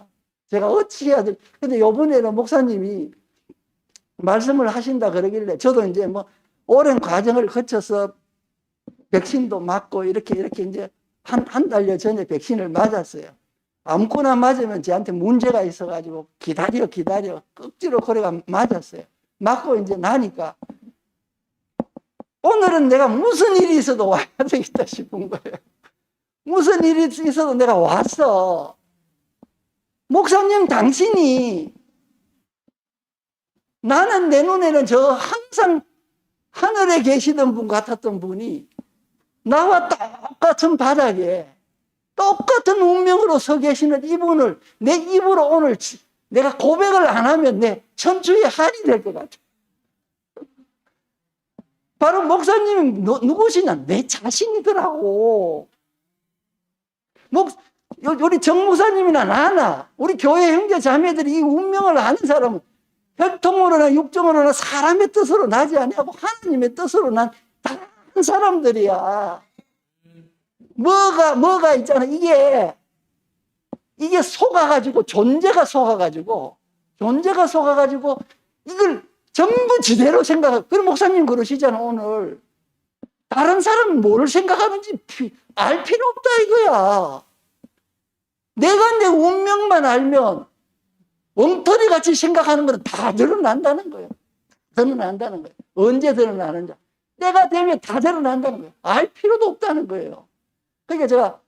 제가 어찌해야 될지. 근데 요번에는 목사님이 말씀을 하신다 그러길래 저도 이제 뭐 오랜 과정을 거쳐서 백신도 맞고 이렇게 이제 한 달여 전에 백신을 맞았어요. 아무거나 맞으면 저한테 문제가 있어가지고 기다려 억지로 그래가 맞았어요. 맞고 이제 나니까 오늘은 내가 무슨 일이 있어도 와야 되겠다 싶은 거예요. 무슨 일이 있어도 내가 왔어. 목사님 당신이, 나는 내 눈에는 저 항상 하늘에 계시던 분 같았던 분이 나와 똑같은 바닥에 똑같은 운명으로 서 계시는 이분을 내 입으로 오늘 내가 고백을 안 하면 내 천추의 한이 될 것 같아. 바로 목사님이 누구시냐? 내 자신이더라고. 우리 정 목사님이나 나나 우리 교회 형제 자매들이 이 운명을 아는 사람은 혈통으로나 육정으로나 사람의 뜻으로 나지 아니하고 하나님의 뜻으로 난 다른 사람들이야. 뭐가 있잖아. 이게 속아가지고 존재가 속아가지고 이걸 전부 지대로 생각하고. 그럼 목사님 그러시잖아. 오늘 다른 사람은 뭘 생각하는지 알 필요 없다 이거야. 내가 내 운명만 알면 엉터리 같이 생각하는 건 다 드러난다는 거예요. 드러난다는 거예요. 언제 드러나는지. 때가 되면 다 드러난다는 거예요. 알 필요도 없다는 거예요. 그러니까 제가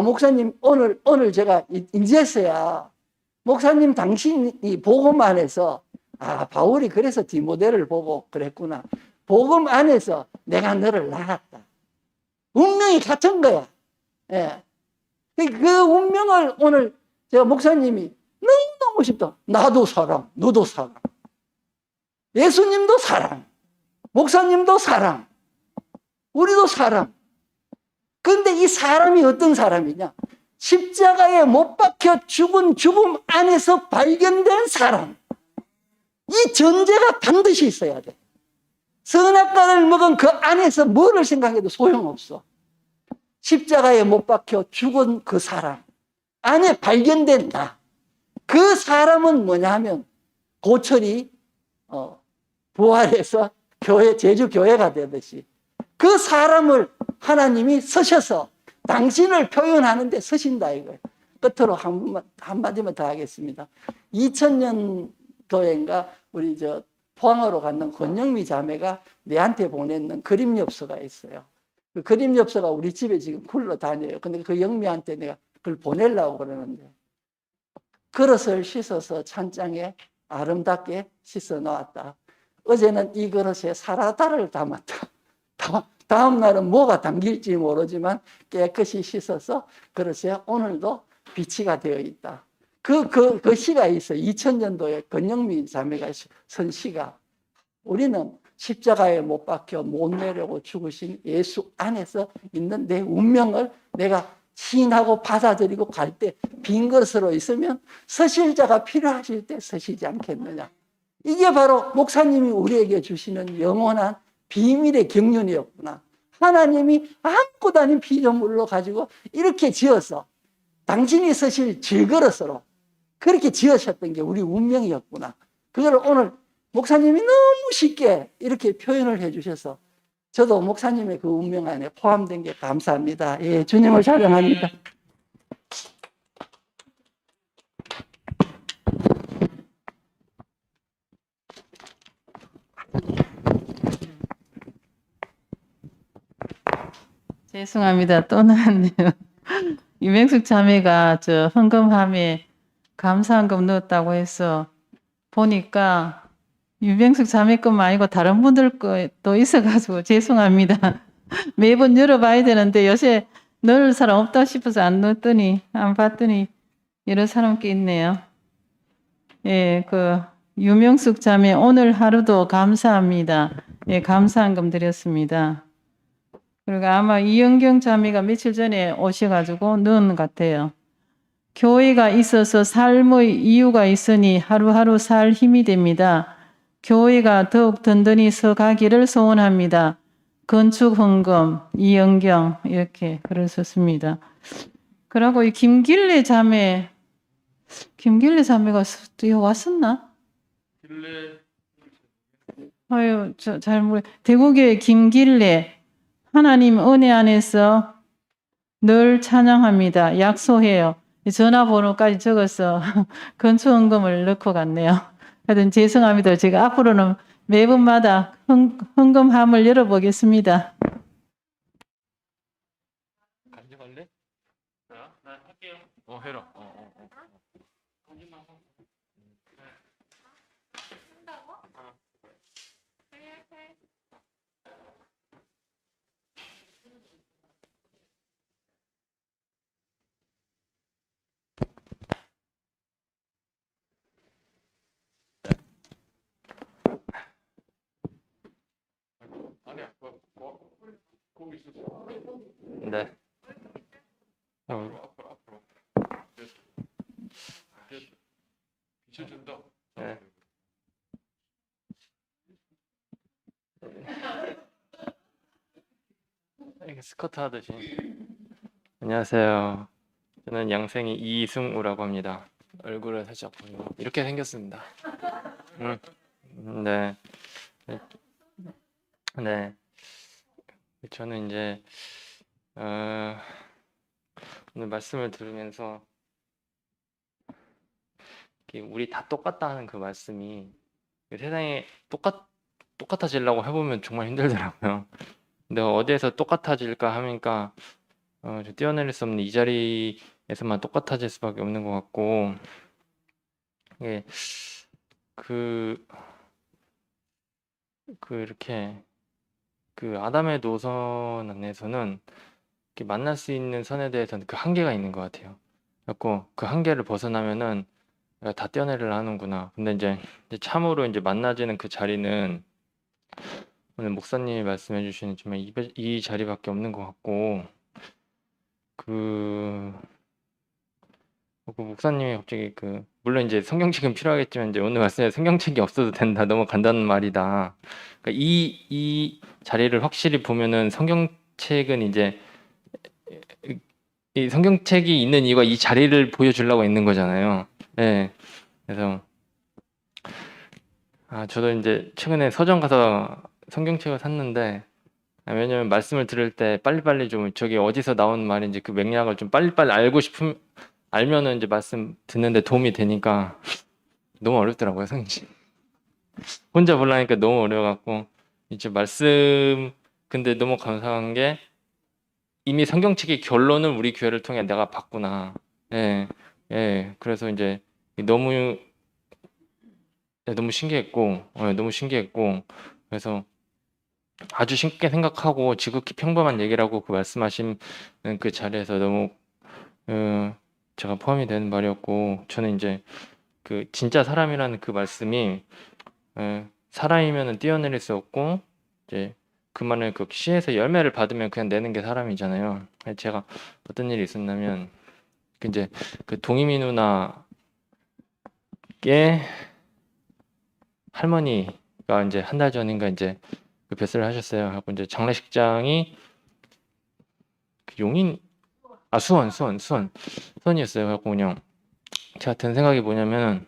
목사님 오늘 제가 이제서야 목사님 당신이 복음 안에서 바울이 그래서 디모데를 보고 그랬구나. 복음 안에서 내가 너를 낳았다. 운명이 같은 거야. 예. 그 운명을 오늘 제가 목사님이 너무너무 싶다. 나도 사랑, 너도 사랑. 예수님도 사랑, 목사님도 사랑, 우리도 사랑. 그런데 이 사람이 어떤 사람이냐? 십자가에 못 박혀 죽은 죽음 안에서 발견된 사람. 이 전제가 반드시 있어야 돼. 선악과를 먹은 그 안에서 뭐를 생각해도 소용없어. 십자가에 못 박혀 죽은 그 사람 안에 발견된 나. 그 사람은 뭐냐 하면 고철이 부활해서 제주 교회가 되듯이 그 사람을 하나님이 서셔서 당신을 표현하는데 서신다 이거예요. 끝으로 한마디만 더 하겠습니다. 2000년도인가 우리 포항으로 갔는 권영미 자매가 내한테 보냈는 그림 엽서가 있어요. 그 그림 엽서가 우리 집에 지금 굴러다녀요. 근데 그 영미한테 내가 그걸 보내려고 그러는데 그릇을 씻어서 찬장에 아름답게 씻어 놓았다. 어제는 이 그릇에 사라다를 담았다. 다음 날은 뭐가 담길지 모르지만 깨끗이 씻어서 그릇에 오늘도 비치가 되어 있다. 그 시가 있어. 2000년도에 권영미 자매가 쓴 시가. 우리는 십자가에 못 박혀 못 내려고 죽으신 예수 안에서 있는 내 운명을 내가 시인하고 받아들이고 갈 때 빈 것으로 있으면 서실자가 필요하실 때 서시지 않겠느냐. 이게 바로 목사님이 우리에게 주시는 영원한 비밀의 경륜이었구나. 하나님이 아무것도 아닌 피조물로 가지고 이렇게 지어서 당신이 서실 질그릇으로 그렇게 지으셨던 게 우리 운명이었구나. 그걸 오늘 목사님이 너무 쉽게 이렇게 표현을 해주셔서 저도 목사님의 그 운명 안에 포함된 게 감사합니다. 예, 주님을 찬양합니다. 죄송합니다. 또 나왔네요. 유명숙 자매가 헌금함에 감사한금 넣었다고 해서 보니까 유명숙 자매 것만 아니고 다른 분들 것도 있어가지고 죄송합니다. 매번 열어봐야 되는데 요새 넣을 사람 없다 싶어서 안 넣었더니 안 봤더니 여러 사람 께 있네요. 예, 유명숙 자매 오늘 하루도 감사합니다. 예, 감사한금 드렸습니다. 그리고 아마 이영경 자매가 며칠 전에 오셔가지고 넣은 것 같아요. 교회가 있어서 삶의 이유가 있으니 하루하루 살 힘이 됩니다. 교회가 더욱 든든히 서가기를 소원합니다. 건축 헌금 이영경 이렇게 글을 썼습니다. 그러고 이 김길래 자매가 또 왔었나? 아유, 잘 모르. 대구교회 김길래 하나님 은혜 안에서 늘 찬양합니다. 약속해요. 전화번호까지 적어서 건축헌금을 넣고 갔네요. 하여튼 죄송합니다. 제가 앞으로는 매번마다 헌금함을 열어보겠습니다. 간증할래? 나 할게요. 해라. 아니야, 거기 있었어. 네. 비춰준다. 네. 이렇게 스쿼트 하듯이. 안녕하세요. 저는 양생이 이승우라고 합니다. 얼굴을 살짝 보이고 이렇게 생겼습니다. 네. 네. 저는 이제 오늘 말씀을 들으면서 이렇게 우리 다 똑같다 하는 그 말씀이 세상에 똑같아지려고 해보면 정말 힘들더라고요. 근데 어디에서 똑같아질까 하니까 저 뛰어내릴 수 없는 이 자리에서만 똑같아질 수밖에 없는 것 같고, 이게 이렇게 아담의 노선 안에서는 이렇게 만날 수 있는 선에 대해서는 그 한계가 있는 것 같아요. 그래서 그 한계를 벗어나면은 내가 다 뛰어내리려 하는구나. 근데 이제 참으로 이제 만나지는 그 자리는 오늘 목사님이 말씀해 주시는 정말 이 자리밖에 없는 것 같고, 목사님이 갑자기 물론 이제 성경책은 필요하겠지만 이제 오늘 말씀에 성경책이 없어도 된다. 너무 간단한 말이다. 그러니까 이 자리를 확실히 보면은 성경책은 이제 이 성경책이 있는 이유가 이 자리를 보여주려고 있는 거잖아요. 네. 그래서 저도 이제 최근에 서점 가서 성경책을 샀는데, 왜냐면 말씀을 들을 때 빨리빨리 좀 저게 어디서 나온 말인지 그 맥락을 좀 빨리빨리 알면은 이제 말씀 듣는데 도움이 되니까 너무 어렵더라고요, 성경. 혼자 보려니까 너무 어려워갖고 이제 근데 너무 감사한 게 이미 성경책의 결론을 우리 교회를 통해 내가 봤구나. 예, 그래서 이제 너무 신기했고, 그래서 아주 쉽게 생각하고 지극히 평범한 얘기라고 말씀하신 그 자리에서 너무 제가 포함이 되는 말이었고, 저는 이제 진짜 사람이라는 그 말씀이 사람이면은 뛰어내릴 수 없고, 이제 그 말을 씨에서 열매를 받으면 그냥 내는 게 사람이잖아요. 제가 어떤 일이 있었냐면 이제 동희미 누나의 할머니가 이제 한 달 전인가 이제 뱃살을 하셨어요. 하고 이제 장례식장이 수원이었어요. 그래갖고 그냥 제가 든 생각이 뭐냐면,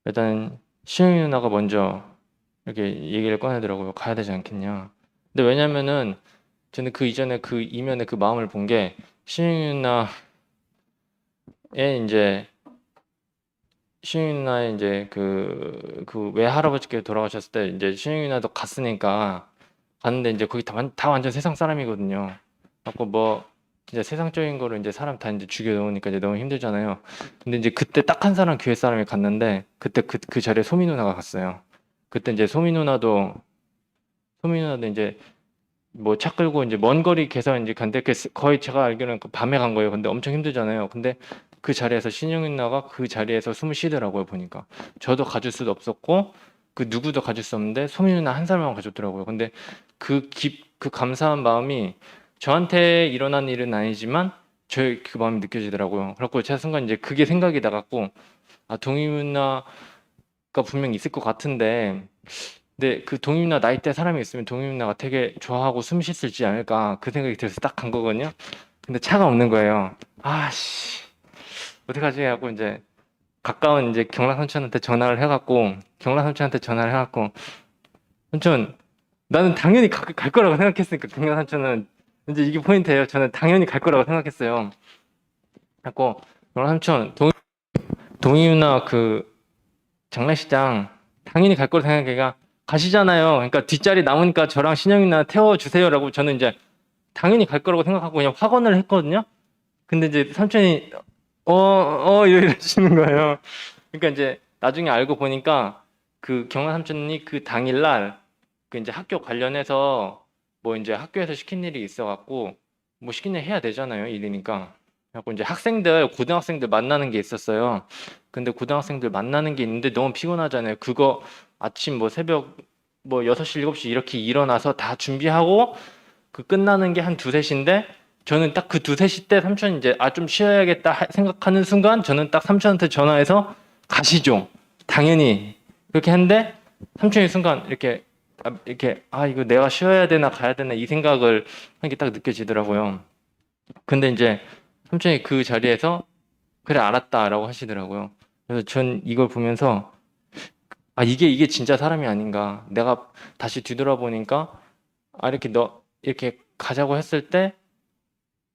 일단 시영이 누나가 먼저 이렇게 얘기를 꺼내더라고요. 가야 되지 않겠냐. 근데 왜냐면은 저는 그 이전에 그 이면에 그 마음을 본 게, 시영이 누나의 이제 그 외할아버지께 돌아가셨을 때 이제 시영이 누나도 갔는데 이제 거기 다 완전 세상 사람이거든요. 그래갖고 진짜 세상적인 거를 이제 사람 다 이제 죽여 놓으니까 이제 너무 힘들잖아요. 근데 이제 그때 딱 한 사람 교회 사람이 갔는데, 그때 그 자리에 소미 누나가 갔어요. 그때 이제 소미 누나도 이제 차 끌고 이제 먼 거리 계산 이제 간데, 거의 제가 알기로는 밤에 간 거예요. 근데 엄청 힘들잖아요. 근데 그 자리에서 신영이 누나가 그 자리에서 숨을 쉬더라고요. 보니까 저도 가줄 수도 없었고 누구도 가줄 수 없는데 소미 누나 한 사람만 가줬더라고요. 근데 그 감사한 마음이 저한테 일어난 일은 아니지만 저의 그 마음이 느껴지더라고요. 그래갖고 제가 순간 이제 그게 생각이 나갖고 아 동희 누나가 분명 있을 것 같은데 근데 그 동희 누나 나이대 사람이 있으면 동희 누나가 되게 좋아하고 숨 쉴지 않을까 그 생각이 들어서 딱 간 거거든요. 근데 차가 없는 거예요. 아씨 어떡하지 하고 이제 가까운 이제 경락 삼촌한테 전화를 해갖고 삼촌 나는 당연히 갈 거라고 생각했으니까 경락 삼촌은 이제 이게 포인트예요. 저는 당연히 갈 거라고 생각했어요. 그래갖고 경락 삼촌 동희 누나 그 장례식장 당연히 갈 거라고 생각해가 가시잖아요. 그러니까 뒷자리 남으니까 저랑 신영이 누나 태워주세요라고 저는 이제 당연히 갈 거라고 생각하고 그냥 확언을 했거든요. 근데 이제 삼촌이 이러시는 거예요. 그러니까 이제 나중에 알고 보니까 그 경화 삼촌이 그 당일날 그 이제 학교 관련해서 뭐 이제 학교에서 시킨 일이 있어갖고 뭐 시킨 일 해야 되잖아요. 일이니까. 그래갖고 이제 고등학생들 만나는 게 있었어요. 근데 고등학생들 만나는 게 있는데 너무 피곤하잖아요. 그거 아침 뭐 새벽 뭐 6시, 7시 이렇게 일어나서 다 준비하고 그 끝나는 게 한 2, 3시인데 저는 딱 그 2, 3시 때 삼촌이 이제 좀 쉬어야겠다 생각하는 순간 저는 딱 삼촌한테 전화해서 가시죠. 당연히 그렇게 했는데 삼촌이 순간 이렇게 이거 내가 쉬어야 되나 가야 되나 이 생각을 한 게 딱 느껴지더라고요. 근데 이제 삼촌이 그 자리에서 그래 알았다라고 하시더라고요. 그래서 전 이걸 보면서 이게 진짜 사람이 아닌가. 내가 다시 뒤돌아보니까 이렇게 가자고 했을 때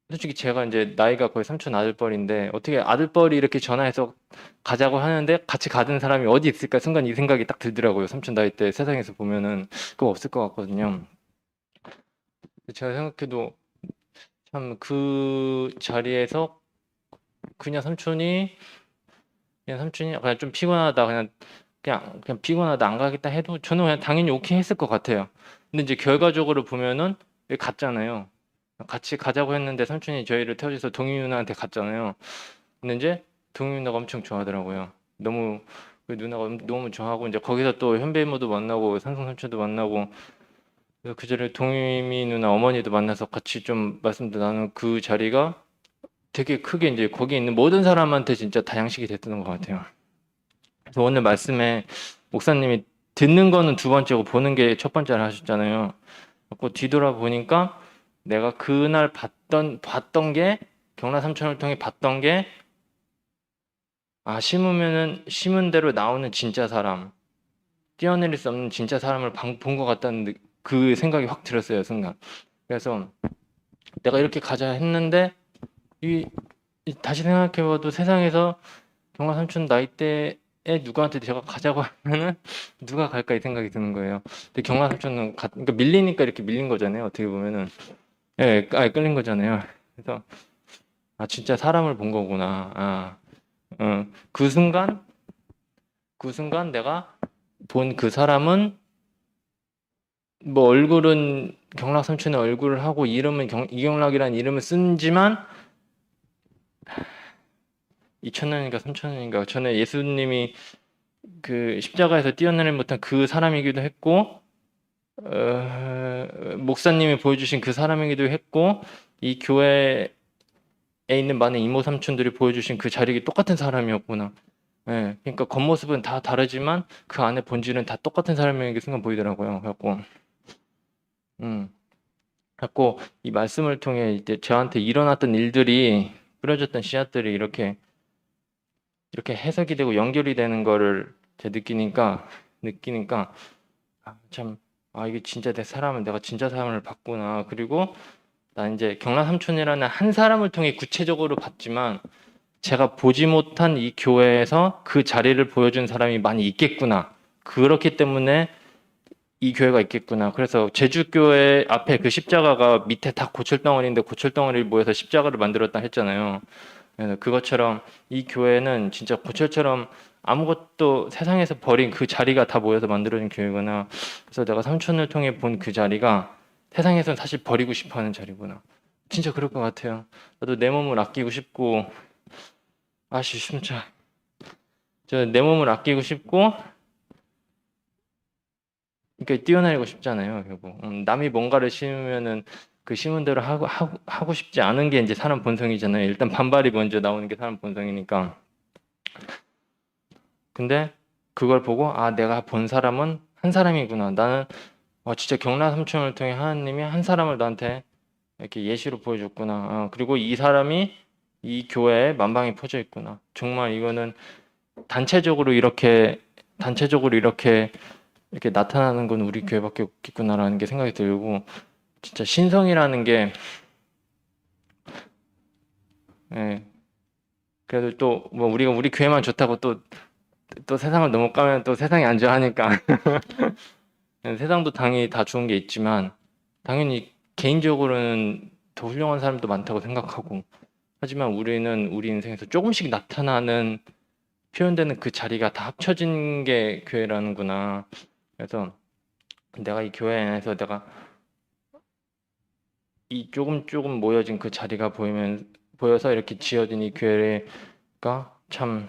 솔직히 제가 이제 나이가 거의 삼촌 아들뻘인데 어떻게 아들뻘이 이렇게 전화해서 가자고 하는데 같이 가는 사람이 어디 있을까 순간 이 생각이 딱 들더라고요. 삼촌 나이 때 세상에서 보면은 그거 없을 것 같거든요. 제가 생각해도 참 그 자리에서 그냥 삼촌이 그냥 좀 피곤하다 그냥 피곤하다 안 가겠다 해도 저는 그냥 당연히 오케이 했을 것 같아요. 근데 이제 결과적으로 보면은 갔잖아요. 같이 가자고 했는데 삼촌이 저희를 태워줘서 동희 누나한테 갔잖아요. 근데 이제 동희 누나가 엄청 좋아하더라고요. 너무 그 누나가 너무 좋아하고 이제 거기서 또 현배 이모도 만나고 상성 삼촌도 만나고 그래서 그 자리에 동희 누나 어머니도 만나서 같이 좀 말씀도 나누는 그 자리가 되게 크게 이제 거기 있는 모든 사람한테 진짜 다 양식이 됐던 것 같아요. 그래서 오늘 말씀에 목사님이 듣는 거는 두 번째고 보는 게 첫 번째라 하셨잖아요. 그래서 뒤돌아보니까 내가 그날 봤던 게 경라 삼촌을 통해 봤던 게 심으면은 심은 대로 나오는 진짜 사람, 뛰어내릴 수 없는 진짜 사람을 본 것 같다는 그 생각이 확 들었어요 순간. 그래서 내가 이렇게 가자 했는데 다시 생각해봐도 세상에서 경라 삼촌 나이대에 누구한테 제가 가자고 하면은 누가 갈까 이 생각이 드는 거예요. 근데 경라 삼촌은 그러니까 밀리니까 이렇게 밀린 거잖아요. 어떻게 보면은 끌린 거잖아요. 그래서 진짜 사람을 본 거구나. 그 순간 내가 본 그 사람은 뭐 얼굴은 경락 삼촌의 얼굴을 하고 이름은 이경락이라는 이름을 쓴지만 2000년인가 3000년인가 전에 예수님이 그 십자가에서 뛰어내린 못한 그 사람이기도 했고 목사님이 보여주신 그 사람이기도 했고 이 교회에 있는 많은 이모 삼촌들이 보여주신 그 자리가 똑같은 사람이었구나. 그러니까 겉모습은 다 다르지만 그 안에 본질은 다 똑같은 사람인 게 순간 보이더라고요. 그래갖고 이 말씀을 통해 이제 저한테 일어났던 일들이 뿌려졌던 씨앗들이 이렇게 해석이 되고 연결이 되는 거를 제가 느끼니까 이게 진짜 내가 진짜 사람을 봤구나. 그리고 나 이제 경락 삼촌이라는 한 사람을 통해 구체적으로 봤지만 제가 보지 못한 이 교회에서 그 자리를 보여준 사람이 많이 있겠구나. 그렇기 때문에 이 교회가 있겠구나. 그래서 제주교회 앞에 그 십자가가 밑에 다 고철덩어리인데 고철덩어리를 모여서 십자가를 만들었다 했잖아요. 그래서 그것처럼 이 교회는 진짜 고철처럼 아무것도 세상에서 버린 그 자리가 다 모여서 만들어진 교회구나. 그래서 내가 삼촌을 통해 본 그 자리가 세상에서는 사실 버리고 싶어하는 자리구나. 진짜 그럴 것 같아요. 나도 내 몸을 아끼고 싶고 진짜 내 몸을 아끼고 싶고 그러니까 뛰어내리고 싶잖아요. 결국 남이 뭔가를 심으면은 그 심은대로 하고 싶지 않은 게 이제 사람 본성이잖아요. 일단 반발이 먼저 나오는 게 사람 본성이니까. 근데 그걸 보고 아 내가 본 사람은 한 사람이구나. 나는 진짜 경라 삼총을 통해 하나님이 한 사람을 나한테 이렇게 예시로 보여줬구나. 그리고 이 사람이 이 교회에 만방이 퍼져 있구나. 정말 이거는 단체적으로 이렇게 나타나는 건 우리 교회밖에 없겠구나라는 게 생각이 들고 진짜 신성이라는 게 예. 그래도 또 뭐 우리가 우리 교회만 좋다고 또 세상을 넘어가면 또 세상이 안 좋아하니까 세상도 당연히 다 좋은 게 있지만 당연히 개인적으로는 더 훌륭한 사람도 많다고 생각하고 하지만 우리는 우리 인생에서 조금씩 나타나는 표현되는 그 자리가 다 합쳐진 게 교회라는구나. 그래서 내가 이 교회 안에서 내가 이 조금 모여진 그 자리가 보여서 이렇게 지어진 이 교회가 참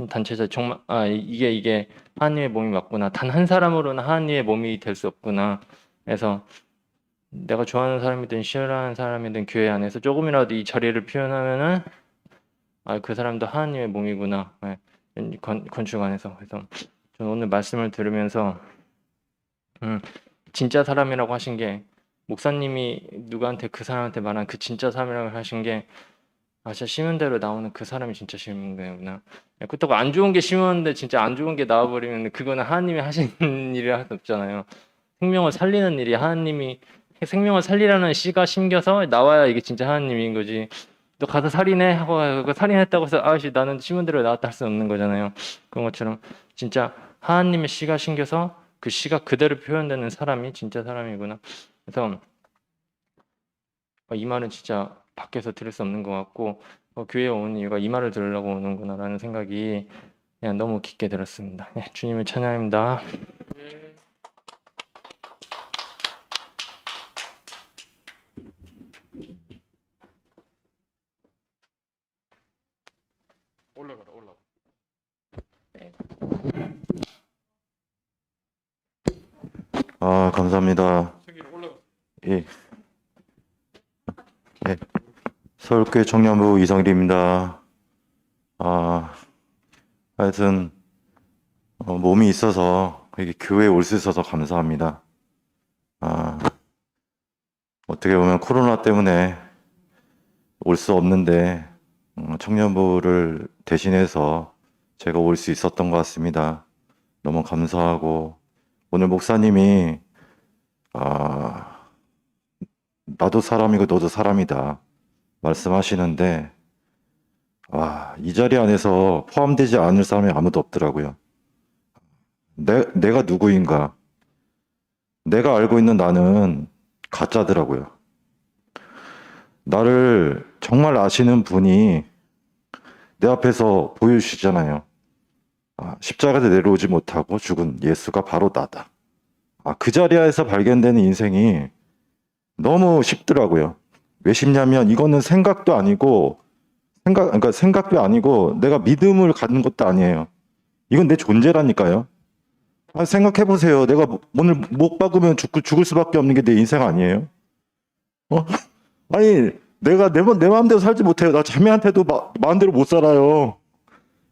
단체자 정말 이게 하나님의 몸이 맞구나. 단 한 사람으로는 하나님의 몸이 될 수 없구나. 그래서 내가 좋아하는 사람이든 싫어하는 사람이든 교회 안에서 조금이라도 이 자리를 표현하면은 그 사람도 하나님의 몸이구나. 네. 건축 안에서. 그래서 저는 오늘 말씀을 들으면서 진짜 사람이라고 하신 게 목사님이 누구한테 그 사람한테 말한 그 진짜 사람이라고 하신 게 진짜 심은 대로 나오는 그 사람이 진짜 심은 거구나. 그렇다고 안 좋은 게 심었는데 진짜 안 좋은 게 나와버리면 그거는 하나님이 하신 일이라 할 수 없잖아요. 생명을 살리는 일이 하나님이 생명을 살리라는 씨가 심겨서 나와야 이게 진짜 하나님인 거지. 또 가서 살인해 하고 살인했다고 해서 나는 심은 대로 나왔다 할 수 없는 거잖아요. 그런 것처럼 진짜 하나님의 씨가 심겨서 그 씨가 그대로 표현되는 사람이 진짜 사람이구나. 그래서 이 말은 진짜 밖에서 들을 수 없는 것 같고 교회에 온 이유가 이 말을 들으려고 오는구나라는 생각이 그냥 너무 깊게 들었습니다. 네, 주님을 찬양합니다. 올라가라. 감사합니다. 예. 예. 서울교회 청년부 이성일입니다. 하여튼 몸이 있어서 이게 교회에 올 수 있어서 감사합니다. 어떻게 보면 코로나 때문에 올 수 없는데 청년부를 대신해서 제가 올 수 있었던 것 같습니다. 너무 감사하고 오늘 목사님이 나도 사람이고 너도 사람이다 말씀하시는데 이 자리 안에서 포함되지 않을 사람이 아무도 없더라고요. 내가 누구인가? 내가 알고 있는 나는 가짜더라고요. 나를 정말 아시는 분이 내 앞에서 보여주시잖아요. 십자가에 내려오지 못하고 죽은 예수가 바로 나다. 그 자리에서 발견되는 인생이 너무 쉽더라고요. 왜 쉽냐면 이거는 생각도 아니고 내가 믿음을 갖는 것도 아니에요. 이건 내 존재라니까요. 생각해 보세요. 내가 오늘 못 박으면 죽을 수밖에 없는 게 내 인생 아니에요? 아니 내가 내 마음대로 살지 못해요. 나 자매한테도 마음대로 못 살아요.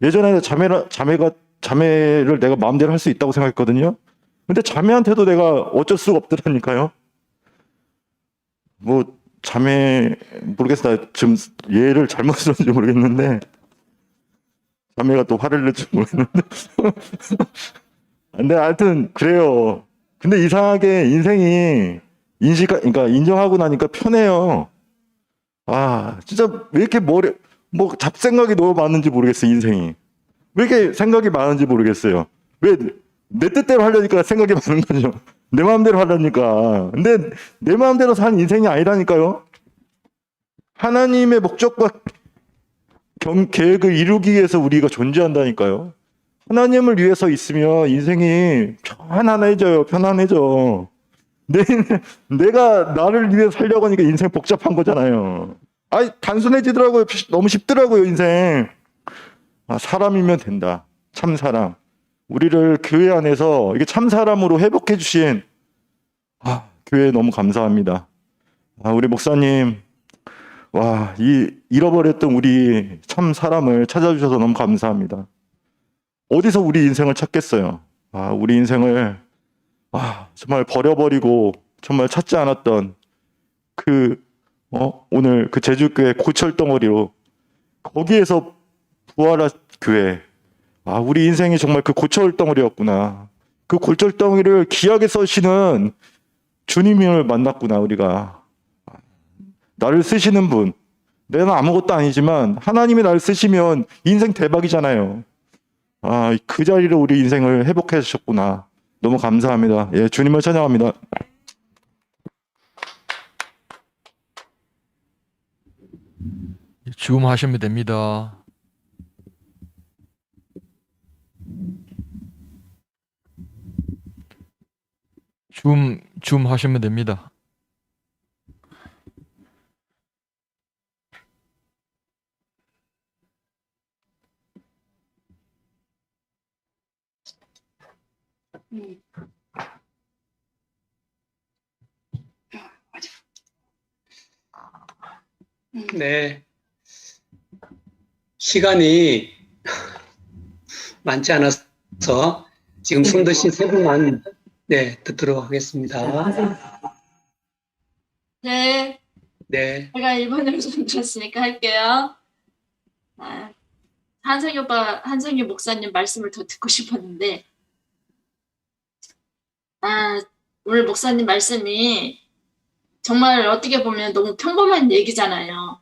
예전에 자매를 내가 마음대로 할 수 있다고 생각했거든요. 근데 자매한테도 내가 어쩔 수가 없더라니까요. 자매 모르겠어요. 지금 얘를 잘못 들었는지 모르겠는데 자매가 또 화를 낼지 모르겠는데 근데 하여튼 그래요. 근데 이상하게 인생이 인정하고 나니까 편해요. 진짜 왜 이렇게 잡생각이 너무 많은지 모르겠어요. 인생이 왜 이렇게 생각이 많은지 모르겠어요. 왜 내 뜻대로 하려니까 생각이 많은 거죠. 내 마음대로 하려니까. 근데 내 마음대로 사는 인생이 아니라니까요. 하나님의 목적과 계획을 이루기 위해서 우리가 존재한다니까요. 하나님을 위해서 있으면 인생이 편안해져. 내가 나를 위해 살려고 하니까 인생 복잡한 거잖아요. 단순해지더라고요. 너무 쉽더라고요, 인생. 사람이면 된다. 참 사람. 우리를 교회 안에서 이게 참 사람으로 회복해 주신 교회에 너무 감사합니다. 우리 목사님, 와, 잃어버렸던 우리 참 사람을 찾아주셔서 너무 감사합니다. 어디서 우리 인생을 찾겠어요? 우리 인생을, 정말 버려버리고 정말 찾지 않았던 오늘 그 제주교회 고철덩어리로 거기에서 부활한 교회. 우리 인생이 정말 그 고철덩어리였구나. 그 고철덩어리를 귀하게 써시는 주님을 만났구나, 우리가. 나를 쓰시는 분. 내가 아무것도 아니지만 하나님이 나를 쓰시면 인생 대박이잖아요. 그 자리로 우리 인생을 회복해 주셨구나. 너무 감사합니다. 예, 주님을 찬양합니다. 줌하시면 됩니다. 줌 하시면 됩니다. 네. 시간이 많지 않아서 지금 숨 드신 세 분만 듣도록 하겠습니다. 네, 네. 제가 일본어로 좀 들었으니까 할게요. 한성규 목사님 말씀을 더 듣고 싶었는데, 오늘 목사님 말씀이 정말 어떻게 보면 너무 평범한 얘기잖아요.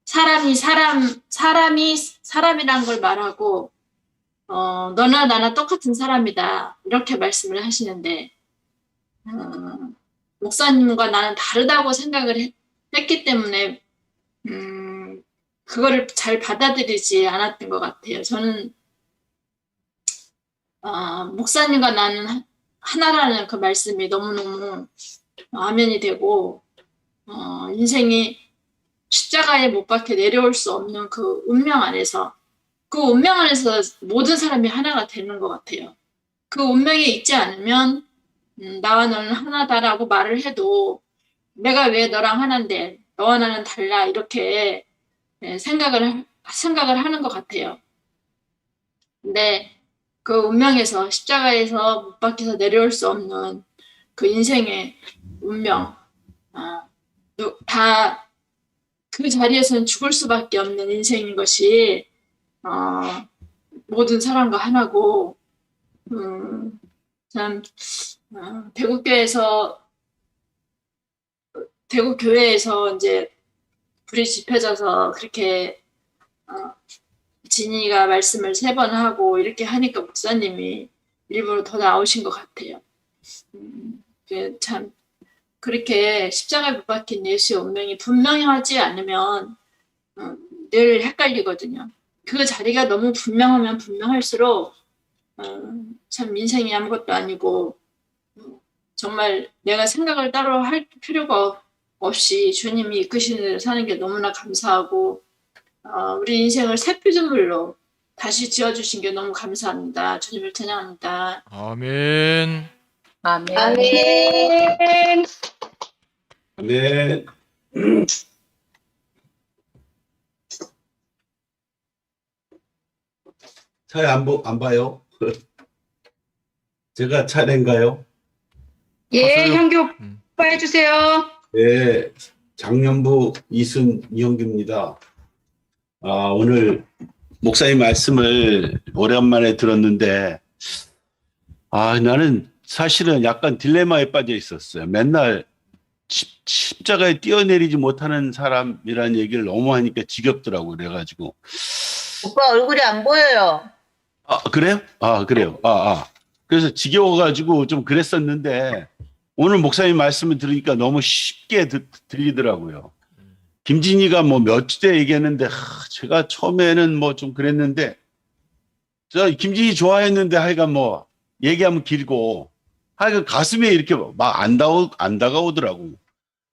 사람이 사람이란 걸 말하고, 너나 나나 똑같은 사람이다. 이렇게 말씀을 하시는데, 목사님과 나는 다르다고 생각을 했기 때문에, 그거를 잘 받아들이지 않았던 것 같아요. 저는, 목사님과 나는 하나라는 그 말씀이 너무너무 아멘이 되고, 인생이 십자가에 못 박혀 내려올 수 없는 그 운명 안에서 모든 사람이 하나가 되는 것 같아요. 그 운명에 있지 않으면 나와 너는 하나다라고 말을 해도 내가 왜 너랑 하나인데 너와 나는 달라 이렇게 생각을 하는 것 같아요. 근데 그 운명에서 십자가에서 못 박혀서 내려올 수 없는 그 인생의 운명 다 그 자리에서는 죽을 수밖에 없는 인생인 것이 모든 사람과 하나고 참 대구 교회에서 이제 불이 지펴져서 그렇게 진이가 말씀을 3번 하고 이렇게 하니까 목사님이 일부러 더 나오신 것 같아요. 참 그렇게 십자가에 못 박힌 예수의 운명이 분명하지 않으면 늘 헷갈리거든요. 그 자리가 너무 분명하면 분명할수록 참 인생이 아무것도 아니고 정말 내가 생각을 따로 할 필요가 없이 주님이 이끄시는 대로 사는 게 너무나 감사하고 우리 인생을 새 피조물로 다시 지어주신 게 너무 감사합니다. 주님을 찬양합니다. 아멘. 아멘. 아멘. 네. 차례 안 봐요? 제가 차례인가요? 예, 현교 오빠 해주세요. 네, 장년부 이순영규입니다. 오늘 목사님 말씀을 오랜만에 들었는데, 나는 사실은 약간 딜레마에 빠져 있었어요. 맨날 십자가에 뛰어내리지 못하는 사람이라는 얘기를 너무 하니까 지겹더라고요. 그래가지고. 오빠 얼굴이 안 보여요. 그래요? 그래요. 그래서 지겨워가지고 좀 그랬었는데, 오늘 목사님 말씀을 들으니까 너무 쉽게 들리더라고요. 김진희가 뭐 몇 주째 얘기했는데, 제가 처음에는 뭐 좀 그랬는데, 저 김진희 좋아했는데 하여간 뭐 얘기하면 길고, 하여간 가슴에 이렇게 막 안 다가오더라고.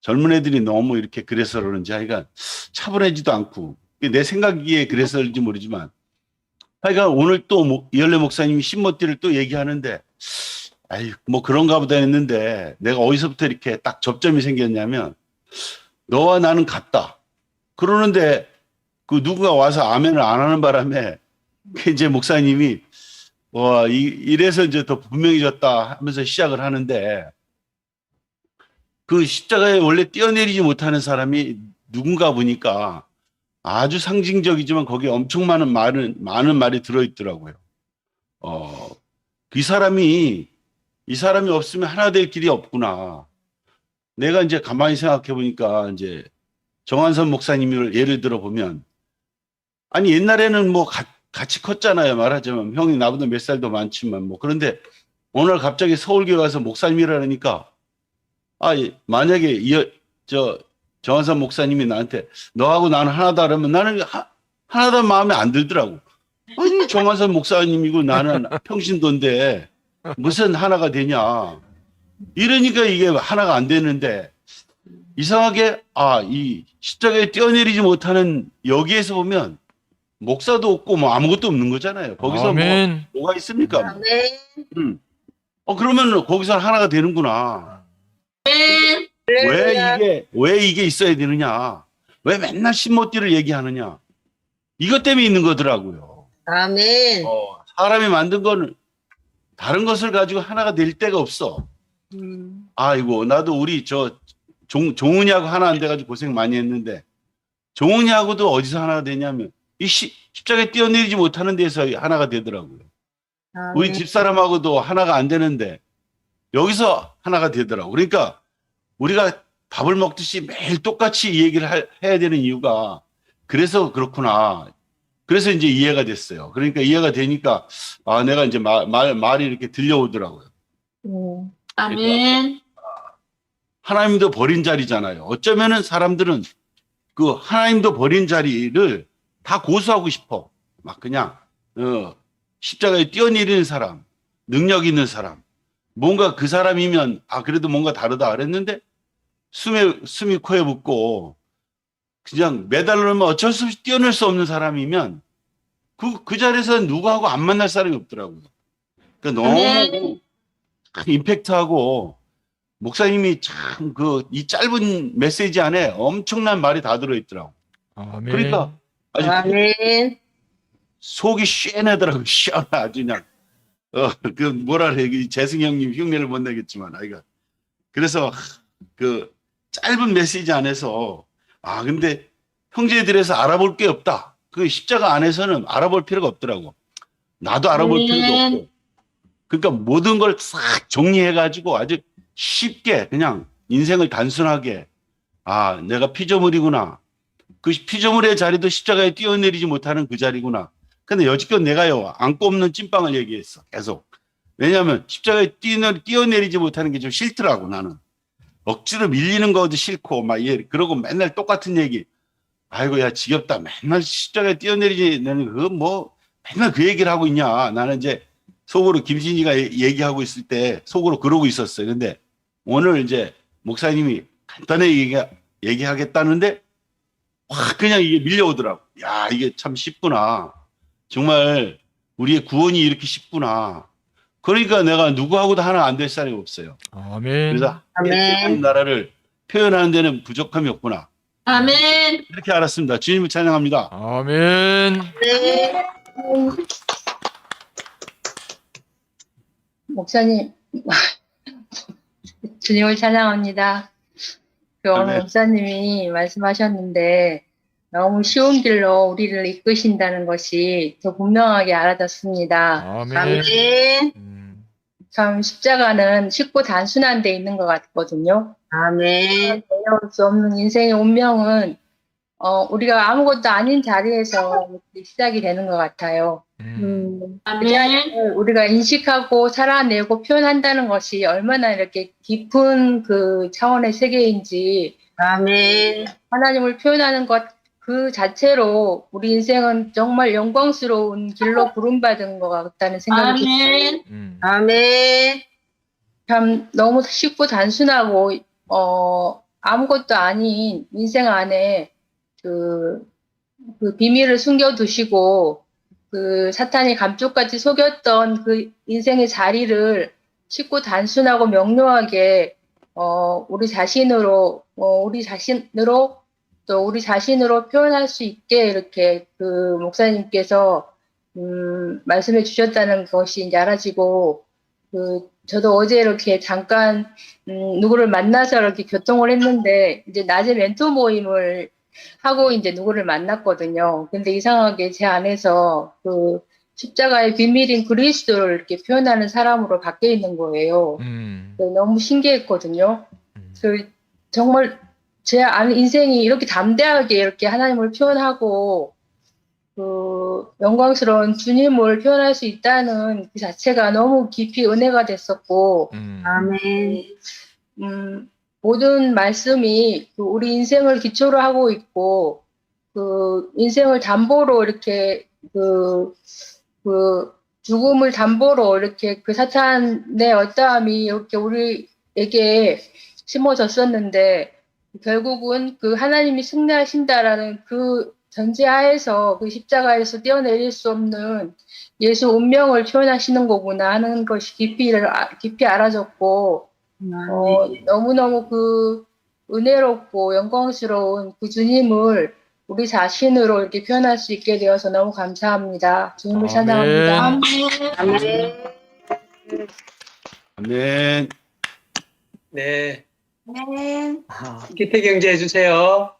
젊은 애들이 너무 이렇게 그래서 그런지 하여간 차분하지도 않고, 내 생각이에 그래서 그런지 모르지만, 하여간 오늘 또 이열래 목사님이 신모띠를 또 얘기하는데, 뭐 그런가 보다 했는데, 내가 어디서부터 이렇게 딱 접점이 생겼냐면, 너와 나는 같다. 그러는데 그 누군가 와서 아멘을 안 하는 바람에 그 이제 목사님이 와, 이래서 이제 더 분명해졌다 하면서 시작을 하는데 그 십자가에 원래 뛰어내리지 못하는 사람이 누군가 보니까 아주 상징적이지만 거기에 엄청 많은 말이 들어있더라고요. 이 사람이 없으면 하나 될 길이 없구나. 내가 이제 가만히 생각해 보니까 이제 정한선 목사님을 예를 들어 보면 아니 옛날에는 뭐 같이 컸잖아요. 말하자면 형이 나보다 몇 살도 많지만 뭐 그런데 오늘 갑자기 서울교회 와서 목사님이라니까 만약에 정한선 목사님이 나한테 너하고 나는 하나다 그러면 나는 하나다 마음에 안 들더라고. 아니 정한선 목사님이고 나는 평신도인데 무슨 하나가 되냐. 이러니까 이게 하나가 안 되는데 이상하게 이 십자가에 뛰어내리지 못하는 여기에서 보면 목사도 없고 뭐 아무것도 없는 거잖아요. 거기서 아멘. 뭐가 있습니까? 아멘. 그러면 거기서 하나가 되는구나. 왜 이게 있어야 되느냐? 왜 맨날 신모띠를 얘기하느냐? 이것 때문에 있는 거더라고요. 아멘. 사람이 만든 거는 다른 것을 가지고 하나가 될 데가 없어. 아이고 나도 우리 종훈이하고 하나 안 돼가지고 고생 많이 했는데 종훈이하고도 어디서 하나가 되냐면 이 십자가에 뛰어내리지 못하는 데서 하나가 되더라고요. 우리 집사람하고도 하나가 안 되는데 여기서 하나가 되더라고. 그러니까 우리가 밥을 먹듯이 매일 똑같이 이 얘기를 해야 되는 이유가 그래서 그렇구나. 그래서 이제 이해가 됐어요. 그러니까 이해가 되니까 내가 이제 말이 이렇게 들려오더라고요. 아멘. 하나님도 버린 자리잖아요. 어쩌면은 사람들은 그 하나님도 버린 자리를 다 고수하고 싶어. 막 그냥 십자가에 뛰어내리는 사람, 능력 있는 사람, 뭔가 그 사람이면 그래도 뭔가 다르다 그랬는데 숨이 코에 붙고 그냥 매달리면 어쩔 수 없이 뛰어낼 수 없는 사람이면 그 자리에서 누구하고 안 만날 사람이 없더라고요. 그러니까 너무 임팩트하고 목사님이 참 이 짧은 메시지 안에 엄청난 말이 다 들어있더라고. 아멘. 그러니까 아주 아멘. 속이 시원하더라고. 시원해 아주 그냥 그 뭐라 그래 재승 형님 흉내를 못 내겠지만 그래서 그 짧은 메시지 안에서 근데 형제들에서 알아볼 게 없다. 그 십자가 안에서는 알아볼 필요가 없더라고. 나도 알아볼 필요도 없고. 그러니까 모든 걸 싹 정리해가지고 아주 쉽게 그냥 인생을 단순하게 내가 피조물이구나. 그 피조물의 자리도 십자가에 뛰어내리지 못하는 그 자리구나. 근데 여지껏 내가요 안고 없는 찐빵을 얘기했어 계속. 왜냐하면 십자가에 뛰어내리지 못하는 게 좀 싫더라고 나는. 억지로 밀리는 것도 싫고 그러고 맨날 똑같은 얘기. 아이고 야 지겹다. 맨날 십자가에 뛰어내리지 나는 맨날 그 얘기를 하고 있냐. 나는 이제 속으로 김신이가 얘기하고 있을 때 속으로 그러고 있었어요. 근데 오늘 이제 목사님이 간단하게 얘기하겠다는데 확 그냥 이게 밀려오더라고. 야 이게 참 쉽구나. 정말 우리의 구원이 이렇게 쉽구나. 그러니까 내가 누구하고도 하나 안 될 사람이 없어요. 아멘. 그래서 아멘. 나라를 표현하는 데는 부족함이 없구나. 아멘. 이렇게 알았습니다. 주님을 찬양합니다. 아멘. 네. 목사님, 주님을 찬양합니다. 오늘 아멘. 목사님이 말씀하셨는데 너무 쉬운 길로 우리를 이끄신다는 것이 더 분명하게 알아졌습니다. 아멘. 아멘. 참 십자가는 쉽고 단순한 데 있는 것 같거든요. 아멘. 어려울 수 없는 인생의 운명은 우리가 아무것도 아닌 자리에서 시작이 되는 것 같아요. 그 아멘. 자리를 우리가 인식하고 살아내고 표현한다는 것이 얼마나 이렇게 깊은 그 차원의 세계인지 아멘. 하나님을 표현하는 것 그 자체로 우리 인생은 정말 영광스러운 길로 부름받은 것 같다는 생각이 들어요. 아멘. 아멘. 참 너무 쉽고 단순하고 아무것도 아닌 인생 안에 그 비밀을 숨겨두시고 그 사탄이 감쪽같이 속였던 그 인생의 자리를 쉽고 단순하고 명료하게 우리 자신으로 또 우리 자신으로 표현할 수 있게 이렇게 그 목사님께서 말씀해 주셨다는 것이 이제 알아지고, 저도 어제 이렇게 잠깐 누구를 만나서 이렇게 교통을 했는데, 이제 낮에 멘토 모임을 하고 이제 누구를 만났거든요. 근데 이상하게 제 안에서 그 십자가의 비밀인 그리스도를 이렇게 표현하는 사람으로 바뀌어 있는 거예요. 너무 신기했거든요. 정말 제 아는 인생이 이렇게 담대하게 이렇게 하나님을 표현하고 그 영광스러운 주님을 표현할 수 있다는 그 자체가 너무 깊이 은혜가 됐었고, 아멘. 모든 말씀이 그 우리 인생을 기초로 하고 있고, 그 인생을 담보로 이렇게 그 죽음을 담보로 이렇게 그 사탄의 어떠함이 이렇게 우리에게 심어졌었는데, 결국은 그 하나님이 승리하신다라는 그 전제하에서 그 십자가에서 떼어내릴 수 없는 예수 운명을 표현하시는 거구나 하는 것이 깊이 알아졌고, 너무너무 그 은혜롭고 영광스러운 그 주님을 우리 자신으로 이렇게 표현할 수 있게 되어서 너무 감사합니다. 주님을 찬양합니다. 아멘. 아멘. 네. 아멘. 기태 경제 해주세요.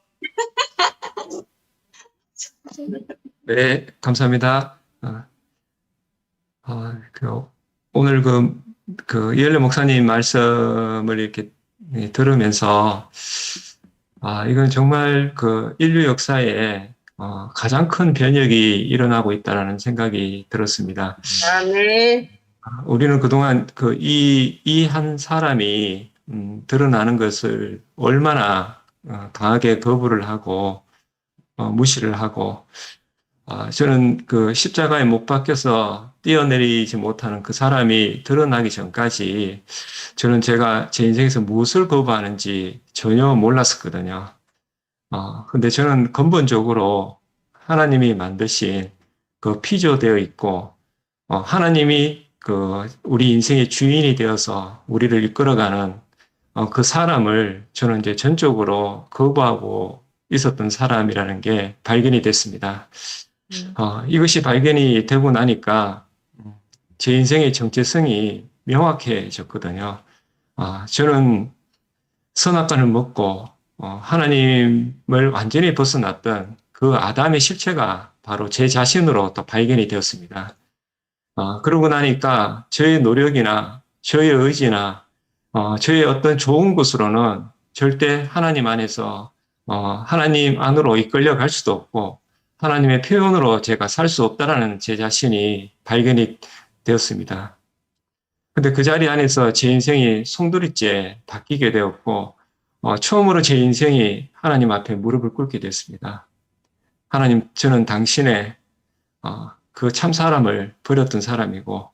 네, 감사합니다. 오늘 이엘레 목사님 말씀을 이렇게 들으면서, 이건 정말 그 인류 역사에 가장 큰 변혁이 일어나고 있다라는 생각이 들었습니다. 아멘. 우리는 그동안 이 한 사람이 드러나는 것을 얼마나 강하게 거부를 하고 무시를 하고, 저는 그 십자가에 못 박혀서 뛰어내리지 못하는 그 사람이 드러나기 전까지 저는 제가 제 인생에서 무엇을 거부하는지 전혀 몰랐었거든요. 근데 저는 근본적으로 하나님이 만드신 그 피조되어 있고, 하나님이 우리 인생의 주인이 되어서 우리를 이끌어가는 그 사람을 저는 이제 전적으로 거부하고 있었던 사람이라는 게 발견이 됐습니다. 이것이 발견이 되고 나니까 제 인생의 정체성이 명확해졌거든요. 저는 선악과를 먹고 하나님을 완전히 벗어났던 그 아담의 실체가 바로 제 자신으로 또 발견이 되었습니다. 그러고 나니까 저의 노력이나 저의 의지나 저의 어떤 좋은 것으로는 절대 하나님 안에서 하나님 안으로 이끌려 갈 수도 없고 하나님의 표현으로 제가 살 수 없다라는 제 자신이 발견이 되었습니다. 근데 그 자리 안에서 제 인생이 송두리째 바뀌게 되었고, 처음으로 제 인생이 하나님 앞에 무릎을 꿇게 됐습니다. 하나님, 저는 당신의 그 참사람을 버렸던 사람이고,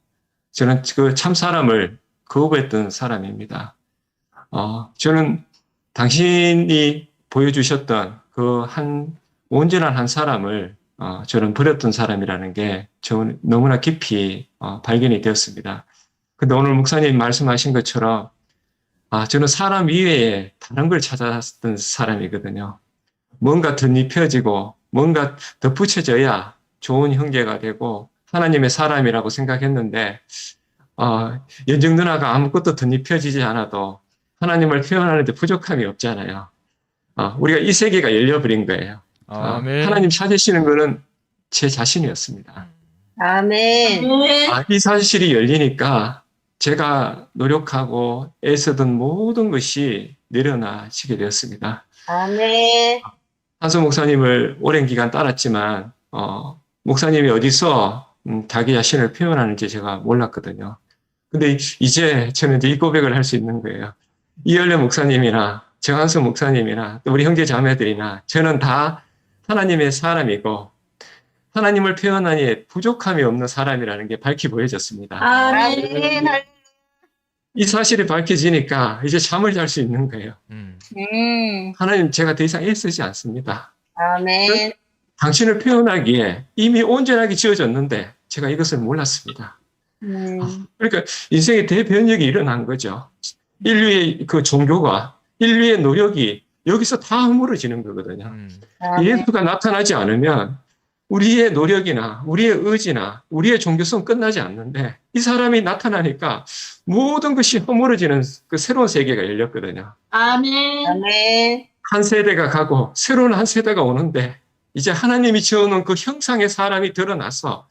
저는 그 참사람을 거부했던 사람입니다. 저는 당신이 보여주셨던 그 온전한 한 사람을 저는 버렸던 사람이라는 게 저는 너무나 깊이 발견이 되었습니다. 근데 오늘 목사님 말씀하신 것처럼 저는 사람 이외에 다른 걸 찾았던 사람이거든요. 뭔가 덧입혀지고 뭔가 덧붙여져야 좋은 형제가 되고 하나님의 사람이라고 생각했는데 연정 누나가 아무것도 덧입혀지지 않아도 하나님을 표현하는데 부족함이 없잖아요. 우리가 이 세계가 열려버린 거예요. 아멘. 하나님 찾으시는 거는 제 자신이었습니다. 아멘. 이 사실이 열리니까 제가 노력하고 애쓰던 모든 것이 내려놔지게 되었습니다. 아멘. 한소 목사님을 오랜 기간 따랐지만 목사님이 어디서 자기 자신을 표현하는지 제가 몰랐거든요. 근데 이제 저는 이제 이 고백을 할 수 있는 거예요. 이열래 목사님이나 정한수 목사님이나 또 우리 형제 자매들이나 저는 다 하나님의 사람이고 하나님을 표현하니 부족함이 없는 사람이라는 게 밝히 보여졌습니다. 아멘. 이 사실이 밝혀지니까 이제 잠을 잘 수 있는 거예요. 하나님, 제가 더 이상 애쓰지 않습니다. 아멘. 당신을 표현하기에 이미 온전하게 지어졌는데 제가 이것을 몰랐습니다. 그러니까 인생의 대변혁이 일어난 거죠. 인류의 그 종교가, 인류의 노력이 여기서 다 허물어지는 거거든요. 예수가 나타나지 않으면 우리의 노력이나 우리의 의지나 우리의 종교성 끝나지 않는데, 이 사람이 나타나니까 모든 것이 허물어지는 그 새로운 세계가 열렸거든요. 아멘. 아멘. 한 세대가 가고 새로운 한 세대가 오는데, 이제 하나님이 지어놓은 그 형상의 사람이 드러나서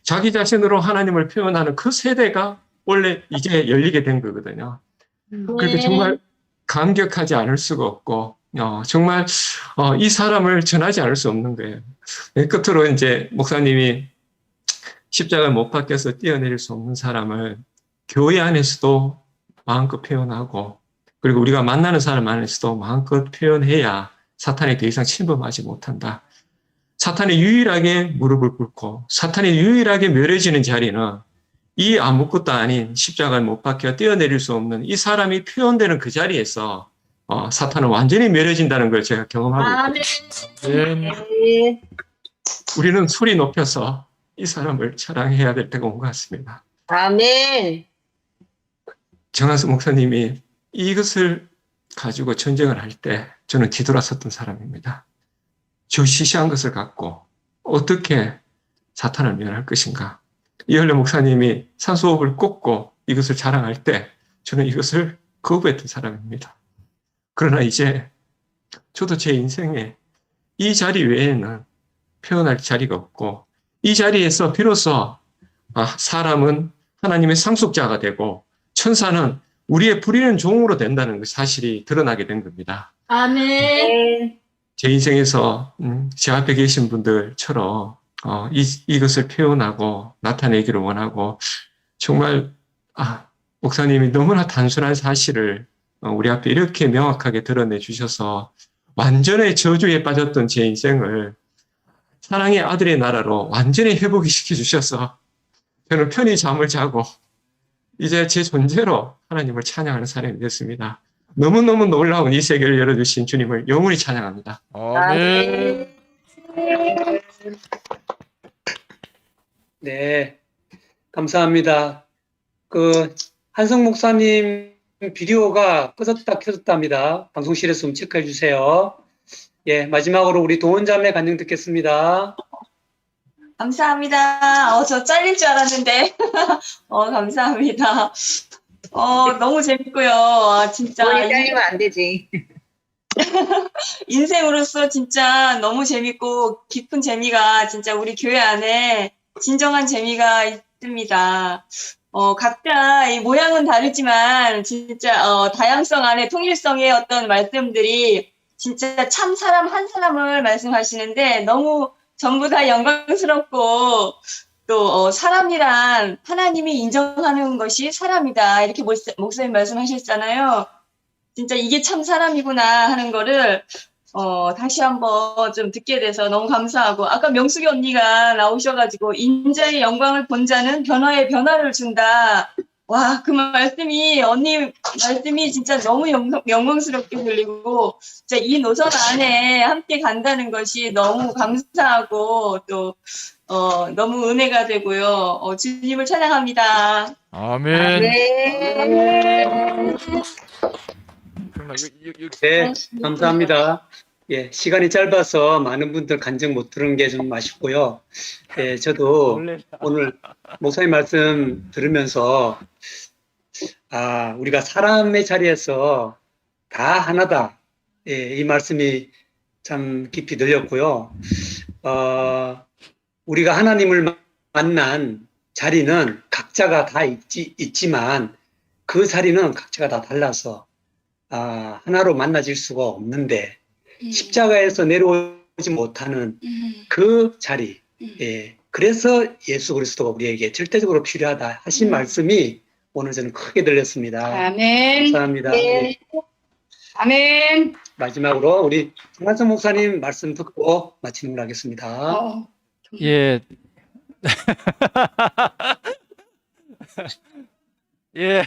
자기 자신으로 하나님을 표현하는 그 세대가 원래 이제 열리게 된 거거든요. 그러니까 정말 감격하지 않을 수가 없고, 정말 이 사람을 전하지 않을 수 없는 거예요. 끝으로 이제 목사님이 십자가를 못 박혀서 뛰어내릴 수 없는 사람을 교회 안에서도 마음껏 표현하고, 그리고 우리가 만나는 사람 안에서도 마음껏 표현해야 사탄이 더 이상 침범하지 못한다. 사탄이 유일하게 무릎을 꿇고 사탄이 유일하게 멸해지는 자리는 이 아무것도 아닌 십자가를 못 박혀 뛰어내릴 수 없는 이 사람이 표현되는 그 자리에서 사탄은 완전히 멸해진다는 걸 제가 경험하고 있거든요. 우리는 소리 높여서 이 사람을 자랑해야 될 때가 온 것 같습니다. 아멘. 정한수 목사님이 이것을 가지고 전쟁을 할 때 저는 뒤돌아섰던 사람입니다. 주시시한 것을 갖고 어떻게 사탄을 멸할 것인가. 이현래 목사님이 산소호흡을 꽂고 이것을 자랑할 때 저는 이것을 거부했던 사람입니다. 그러나 이제 저도 제 인생에 이 자리 외에는 표현할 자리가 없고, 이 자리에서 비로소 사람은 하나님의 상속자가 되고 천사는 우리의 부리는 종으로 된다는 그 사실이 드러나게 된 겁니다. 아멘. 제 인생에서 제 앞에 계신 분들처럼 이것을 표현하고 나타내기를 원하고, 정말 목사님이 너무나 단순한 사실을 우리 앞에 이렇게 명확하게 드러내 주셔서 완전히 저주에 빠졌던 제 인생을 사랑의 아들의 나라로 완전히 회복이 시켜주셔서 저는 편히 잠을 자고 이제 제 존재로 하나님을 찬양하는 사람이 됐습니다. 너무너무 놀라운 이 세계를 열어주신 주님을 영원히 찬양합니다. 아멘. 네, 감사합니다. 한성 목사님 비디오가 꺼졌다 켜졌답니다. 방송실에서 좀 체크해 주세요. 예, 마지막으로 우리 도원자매 간증 듣겠습니다. 감사합니다. 저 잘릴 줄 알았는데. 감사합니다. 너무 재밌고요. 진짜. 머리 잘리면 안 되지. 인생으로서 진짜 너무 재밌고 깊은 재미가 진짜 우리 교회 안에 진정한 재미가 있습니다. 각자 이 모양은 다르지만 진짜 다양성 안에 통일성의 어떤 말씀들이 진짜 참 사람 한 사람을 말씀하시는데 너무 전부 다 영광스럽고, 또 사람이란 하나님이 인정하는 것이 사람이다, 이렇게 목사님 말씀하셨잖아요. 진짜 이게 참 사람이구나 하는 거를 다시 한번 좀 듣게 돼서 너무 감사하고, 아까 명숙이 언니가 나오셔가지고 인자의 영광을 본 자는 변화에 변화를 준다. 와, 그 말씀이 언니 말씀이 진짜 너무 영광스럽게 들리고, 진짜 이 노선 안에 함께 간다는 것이 너무 감사하고 또 너무 은혜가 되고요. 주님을 찬양합니다. 아멘. 네, 감사합니다. 예, 시간이 짧아서 많은 분들 간증 못 들은 게 좀 아쉽고요. 예, 저도 오늘 목사님 말씀 들으면서 우리가 사람의 자리에서 다 하나다. 예, 이 말씀이 참 깊이 들렸고요. 우리가 하나님을 만난 자리는 각자가 다 있지만 그 자리는 각자가 다 달라서 하나로 만나질 수가 없는데, 십자가에서 내려오지 못하는 그 자리, 예, 그래서 예수 그리스도가 우리에게 절대적으로 필요하다 하신 말씀이 오늘 저는 크게 들렸습니다. 아멘. 감사합니다. 네. 아멘. 마지막으로 우리 정한성 목사님 말씀 듣고 마치는 걸로 하겠습니다. 예. 예.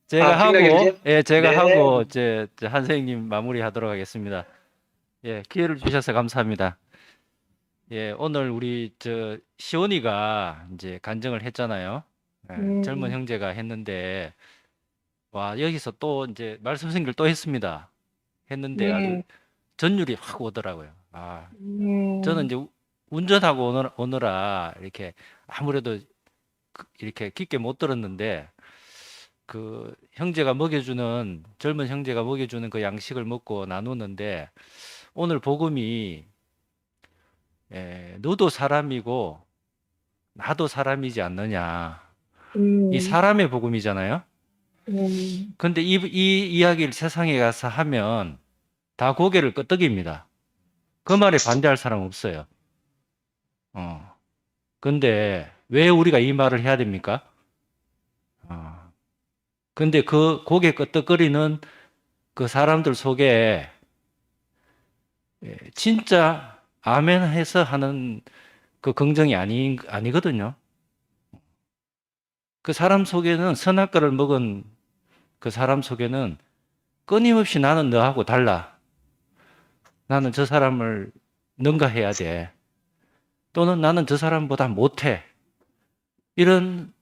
제가 네. 하고 한생님 마무리하도록 하겠습니다. 예, 기회를 주셔서 감사합니다. 예, 오늘 우리 시온이가 이제 간증을 했잖아요. 예, 젊은 형제가 했는데 와, 여기서 또 이제 말씀하신 또 했습니다. 했는데 아주 네. 전율이 확 오더라고요. 저는 음. 이제 운전하고 오느라 이렇게 아무래도 이렇게 깊게 못 들었는데 그 형제가 먹여주는 젊은 형제가 먹여주는 그 양식을 먹고 나누는데 오늘 복음이 너도 사람이고 나도 사람이지 않느냐. 이 사람의 복음이잖아요. 근데 이 이야기를 세상에 가서 하면 다 고개를 끄덕입니다. 그 말에 반대할 사람 없어요. 근데 왜 우리가 이 말을 해야 됩니까? 근데 그 고개 끄덕거리는 그 사람들 속에 진짜 아멘 해서 하는 그 긍정이 아니거든요. 그 사람 속에는 선악과를 먹은 그 사람 속에는 끊임없이 나는 너하고 달라. 나는 저 사람을 능가해야 돼. 또는 나는 저 사람보다 못해. 이런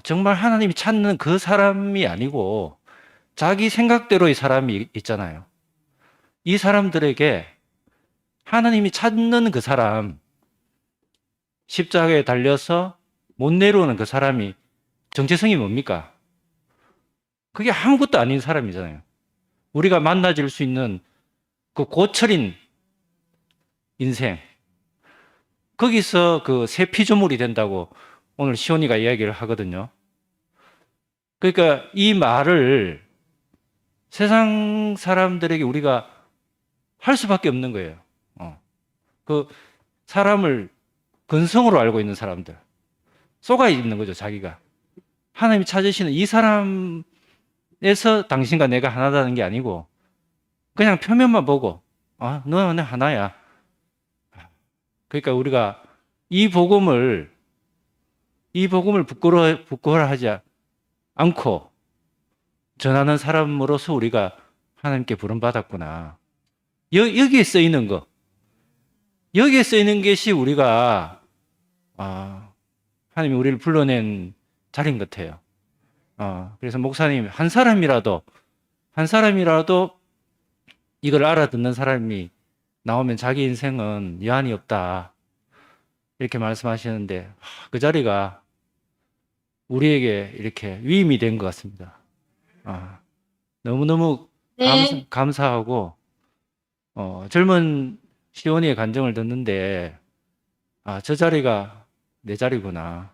정말 하나님이 찾는 그 사람이 아니고 자기 생각대로의 사람이 있잖아요. 이 사람들에게 하나님이 찾는 그 사람, 십자가에 달려서 못 내려오는 그 사람이 정체성이 뭡니까? 그게 아무것도 아닌 사람이잖아요. 우리가 만나질 수 있는 그 고철인 인생. 거기서 그 새 피조물이 된다고 오늘 시온이가 이야기를 하거든요. 그러니까 이 말을 세상 사람들에게 우리가 할 수밖에 없는 거예요. 그 사람을 근성으로 알고 있는 사람들. 속아 있는 거죠, 자기가. 하나님이 찾으시는 이 사람에서 당신과 내가 하나다는 게 아니고 그냥 표면만 보고 너는 하나야. 그러니까 우리가 이 복음을 부끄러워하지 않고 전하는 사람으로서 우리가 하나님께 부름받았구나. 여기에 쓰이는 거. 여기에 쓰이는 것이 우리가 하나님이 우리를 불러낸 자리인 것 같아요. 그래서 목사님 한 사람이라도 이걸 알아듣는 사람이 나오면 자기 인생은 여한이 없다. 이렇게 말씀하시는데 그 자리가 우리에게 이렇게 위임이 된 것 같습니다. 너무너무 네. 감사하고 젊은 시온이의 간증을 듣는데 저 자리가 내 자리구나.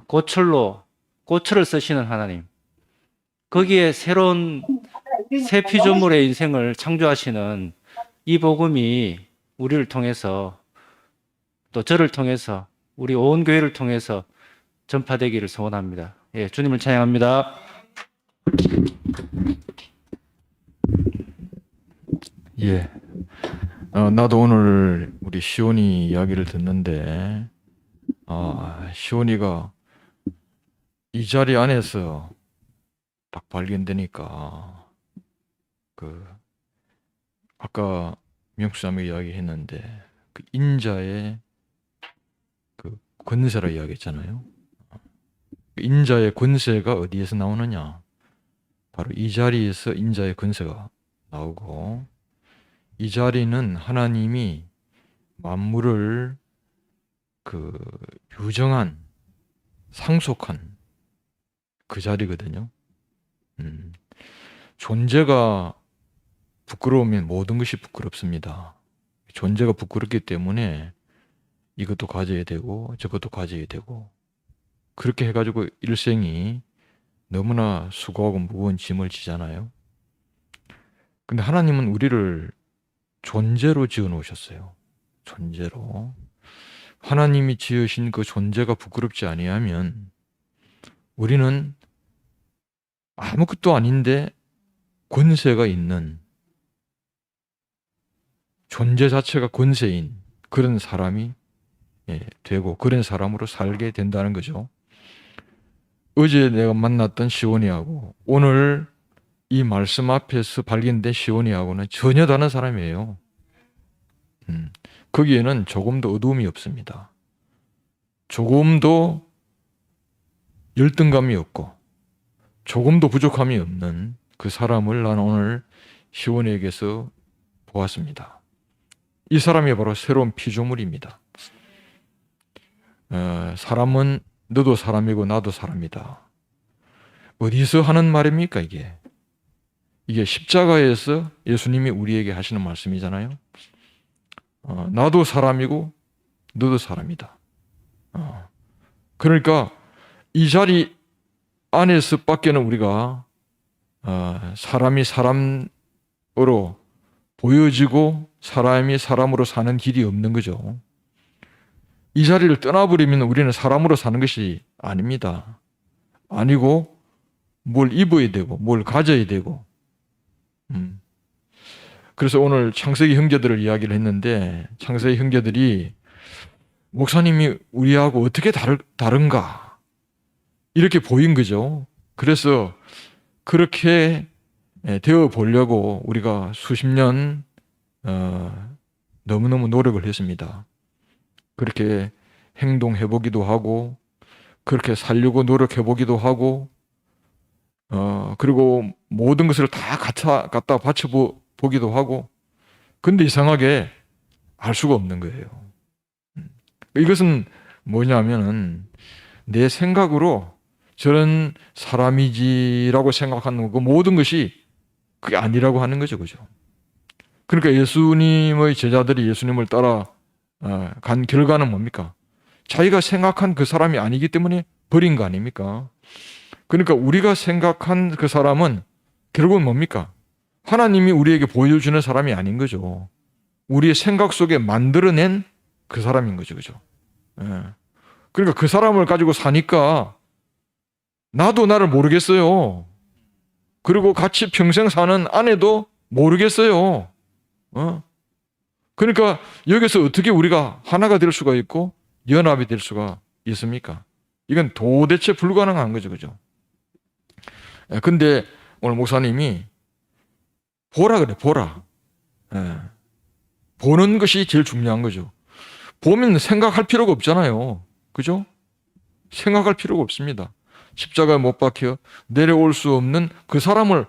고철을 쓰시는 하나님. 거기에 새로운 새 피조물의 인생을 창조하시는 이 복음이 우리를 통해서 또 저를 통해서 우리 온 교회를 통해서 전파되기를 소원합니다. 예, 주님을 찬양합니다. 예. 나도 오늘 우리 시온이 이야기를 듣는데, 시온이가 이 자리 안에서 딱 발견되니까, 아까 명수님이 이야기했는데, 그 인자의 그 권세라 이야기했잖아요. 인자의 권세가 어디에서 나오느냐? 바로 이 자리에서 인자의 권세가 나오고, 이 자리는 하나님이 만물을 유정한, 상속한 그 자리거든요. 존재가 부끄러우면 모든 것이 부끄럽습니다. 존재가 부끄럽기 때문에 이것도 가져야 되고 저것도 가져야 되고 그렇게 해가지고 일생이 너무나 수고하고 무거운 짐을 지잖아요. 근데 하나님은 우리를 존재로 지어 놓으셨어요. 존재로. 하나님이 지으신 그 존재가 부끄럽지 아니하면 우리는 아무것도 아닌데 권세가 있는, 존재 자체가 권세인 그런 사람이 되고 그런 사람으로 살게 된다는 거죠. 어제 내가 만났던 시온이하고 오늘 이 말씀 앞에서 발견된 시온이하고는 전혀 다른 사람이에요. 거기에는 조금도 어두움이 없습니다. 조금도 열등감이 없고 조금도 부족함이 없는 그 사람을 나는 오늘 시온에게서 보았습니다. 이 사람이 바로 새로운 피조물입니다. 사람은 너도 사람이고 나도 사람이다. 어디서 하는 말입니까 이게? 이게 십자가에서 예수님이 우리에게 하시는 말씀이잖아요. 나도 사람이고 너도 사람이다. 그러니까 이 자리 안에서 밖에는 우리가 사람이 사람으로 보여지고 사람이 사람으로 사는 길이 없는 거죠. 이 자리를 떠나버리면 우리는 사람으로 사는 것이 아닙니다. 아니고 뭘 입어야 되고 뭘 가져야 되고. 그래서 오늘 창세기 형제들을 이야기를 했는데 창세기 형제들이 목사님이 우리하고 어떻게 다른가 이렇게 보인 거죠. 그래서 그렇게 되어 보려고 우리가 수십 년 너무너무 노력을 했습니다. 그렇게 행동해 보기도 하고 그렇게 살려고 노력해 보기도 하고 그리고 모든 것을 다 갖다 바쳐 보기도 하고 근데 이상하게 알 수가 없는 거예요. 이것은 뭐냐면은 내 생각으로 저런 사람이지라고 생각하는 그 모든 것이 그게 아니라고 하는 거죠. 그죠? 그러니까 예수님의 제자들이 예수님을 따라 간 결과는 뭡니까? 자기가 생각한 그 사람이 아니기 때문에 버린 거 아닙니까? 그러니까 우리가 생각한 그 사람은 결국은 뭡니까? 하나님이 우리에게 보여주는 사람이 아닌 거죠. 우리의 생각 속에 만들어낸 그 사람인 거죠. 그죠? 그러니까 그 사람을 가지고 사니까 나도 나를 모르겠어요. 그리고 같이 평생 사는 아내도 모르겠어요. 그러니까 여기서 어떻게 우리가 하나가 될 수가 있고 연합이 될 수가 있습니까? 이건 도대체 불가능한 거죠. 그죠? 근데 오늘 목사님이 보라 그래, 보라. 보는 것이 제일 중요한 거죠. 보면 생각할 필요가 없잖아요. 그죠? 생각할 필요가 없습니다. 십자가에 못 박혀 내려올 수 없는 그 사람을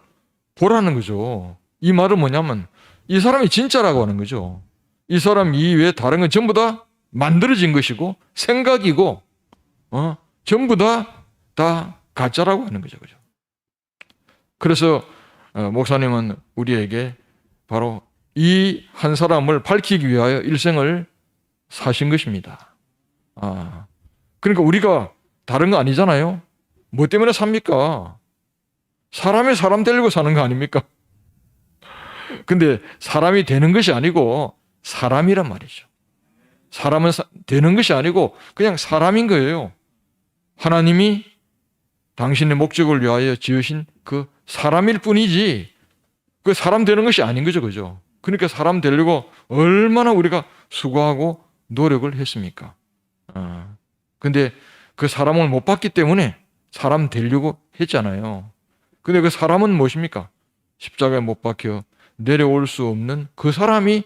보라는 거죠. 이 말은 뭐냐면 이 사람이 진짜라고 하는 거죠. 이 사람 이외에 다른 건 전부 다 만들어진 것이고 생각이고 전부 다 가짜라고 하는 거죠. 그죠? 그래서 목사님은 우리에게 바로 이 한 사람을 밝히기 위하여 일생을 사신 것입니다. 그러니까 우리가 다른 거 아니잖아요. 뭐 때문에 삽니까? 사람이 사람 되려고 사는 거 아닙니까? 근데 사람이 되는 것이 아니고 사람이란 말이죠. 사람은 되는 것이 아니고 그냥 사람인 거예요. 하나님이 당신의 목적을 위하여 지으신 그 사람일 뿐이지 그 사람 되는 것이 아닌 거죠. 그죠? 그러니까 사람 되려고 얼마나 우리가 수고하고 노력을 했습니까? 근데 그 사람을 못 봤기 때문에 사람 되려고 했잖아요. 근데 그 사람은 무엇입니까? 십자가에 못 박혀 내려올 수 없는 그 사람이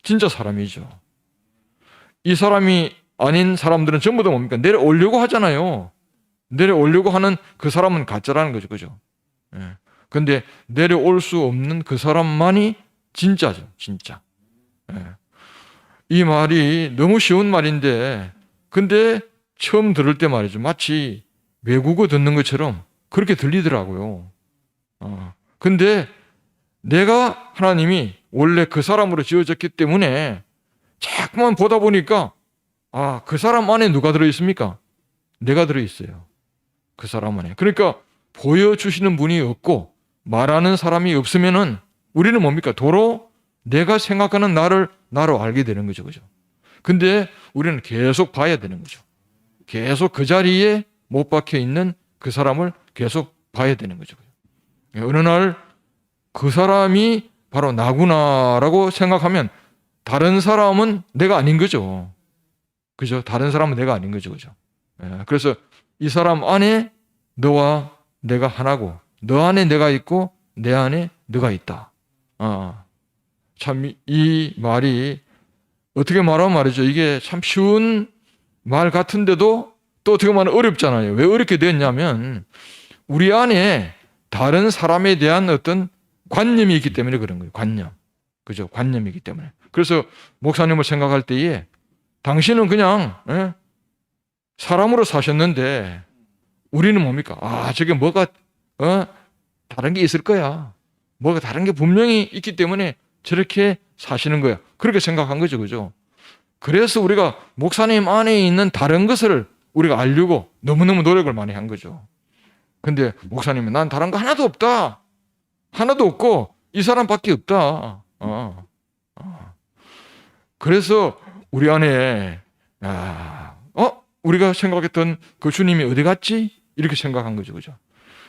진짜 사람이죠. 이 사람이 아닌 사람들은 전부 다 뭡니까? 내려오려고 하잖아요. 내려오려고 하는 그 사람은 가짜라는 거죠. 그죠? 근데 내려올 수 없는 그 사람만이 진짜죠. 진짜. 이 말이 너무 쉬운 말인데 근데 처음 들을 때 말이죠. 마치 외국어 듣는 것처럼 그렇게 들리더라고요. 근데 내가 하나님이 원래 그 사람으로 지어졌기 때문에 자꾸만 보다 보니까 그 사람 안에 누가 들어있습니까? 내가 들어있어요. 그 사람 안에. 그러니까 보여주시는 분이 없고 말하는 사람이 없으면은 우리는 뭡니까? 도로 내가 생각하는 나로 알게 되는 거죠. 그죠? 근데 우리는 계속 봐야 되는 거죠. 계속 그 자리에 못 박혀 있는 그 사람을 계속 봐야 되는 거죠. 어느 날 그 사람이 바로 나구나라고 생각하면 다른 사람은 내가 아닌 거죠. 그죠? 다른 사람은 내가 아닌 거죠. 그죠? 그래서 이 사람 안에 너와 내가 하나고 너 안에 내가 있고 내 안에 너가 있다. 참 이 말이 어떻게 말하면 말이죠. 이게 참 쉬운 말 같은데도 또 어떻게 말하면 어렵잖아요. 왜 어렵게 됐냐면 우리 안에 다른 사람에 대한 어떤 관념이 있기 때문에 그런 거예요. 관념. 그죠? 관념이기 때문에. 그래서 목사님을 생각할 때에 당신은 그냥 사람으로 사셨는데 우리는 뭡니까? 아, 저게 뭐가 다른 게 있을 거야. 뭐가 다른 게 분명히 있기 때문에 저렇게 사시는 거야. 그렇게 생각한 거죠. 그죠? 그래서 우리가 목사님 안에 있는 다른 것을 우리가 알려고 너무너무 노력을 많이 한 거죠. 근데 목사님은 난 다른 거 하나도 없다. 하나도 없고 이 사람밖에 없다. 그래서 우리 안에 우리가 생각했던 그 주님이 어디 갔지? 이렇게 생각한 거죠. 그죠?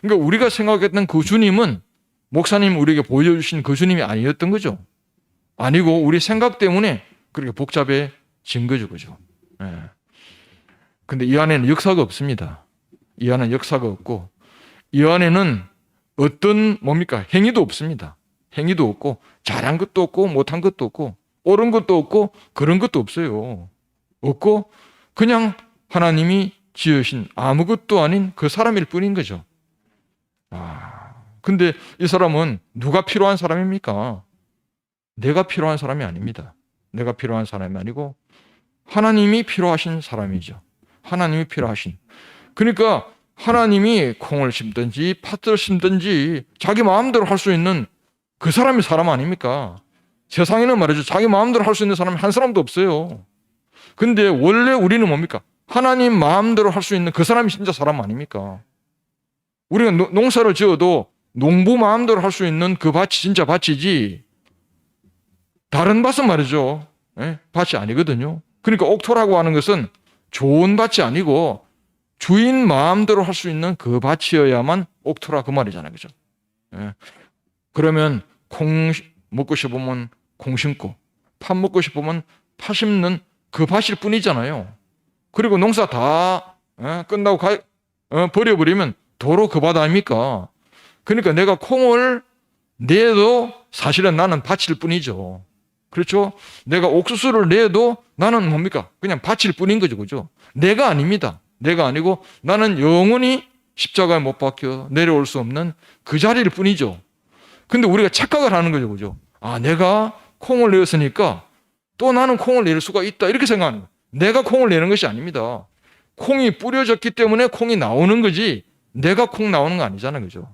그러니까 우리가 생각했던 그 주님은 목사님 우리에게 보여주신 그 주님이 아니었던 거죠. 아니고 우리 생각 때문에 그렇게 복잡해진 거죠. 그죠? 근데 이 안에는 역사가 없습니다. 이 안에는 역사가 없고 이 안에는 어떤 뭡니까? 행위도 없습니다. 행위도 없고 잘한 것도 없고 못한 것도 없고 옳은 것도 없고 그런 것도 없어요. 없고 그냥 하나님이 지으신 아무것도 아닌 그 사람일 뿐인 거죠. 근데 이 사람은 누가 필요한 사람입니까? 내가 필요한 사람이 아닙니다. 내가 필요한 사람이 아니고 하나님이 필요하신 사람이죠. 하나님이 필요하신. 그러니까 하나님이 콩을 심든지 팥을 심든지 자기 마음대로 할 수 있는 그 사람이 사람 아닙니까? 세상에는 말이죠. 자기 마음대로 할 수 있는 사람이 한 사람도 없어요. 근데 원래 우리는 뭡니까? 하나님 마음대로 할 수 있는 그 사람이 진짜 사람 아닙니까? 우리가 농사를 지어도 농부 마음대로 할 수 있는 그 밭이 진짜 밭이지 다른 밭은 말이죠. 밭이 아니거든요. 그러니까 옥토라고 하는 것은 좋은 밭이 아니고 주인 마음대로 할 수 있는 그 밭이어야만 옥토라 그 말이잖아요. 그죠? 그러면 콩 먹고 싶으면 콩 심고 팥 먹고 싶으면 팥 심는 그 밭일 뿐이잖아요. 그리고 농사 다 끝나고 버려버리면 도로 그 밭 아닙니까? 그러니까 내가 콩을 내도 사실은 나는 밭일 뿐이죠. 그렇죠? 내가 옥수수를 내도 나는 뭡니까? 그냥 밭일 뿐인 거죠. 그죠? 내가 아닙니다. 내가 아니고 나는 영원히 십자가에 못 박혀 내려올 수 없는 그 자리일 뿐이죠. 근데 우리가 착각을 하는 거죠. 그죠? 아, 내가 콩을 내었으니까 또 나는 콩을 낼 수가 있다. 이렇게 생각하는 거예요. 내가 콩을 내는 것이 아닙니다. 콩이 뿌려졌기 때문에 콩이 나오는 거지 내가 콩 나오는 거 아니잖아요. 그죠?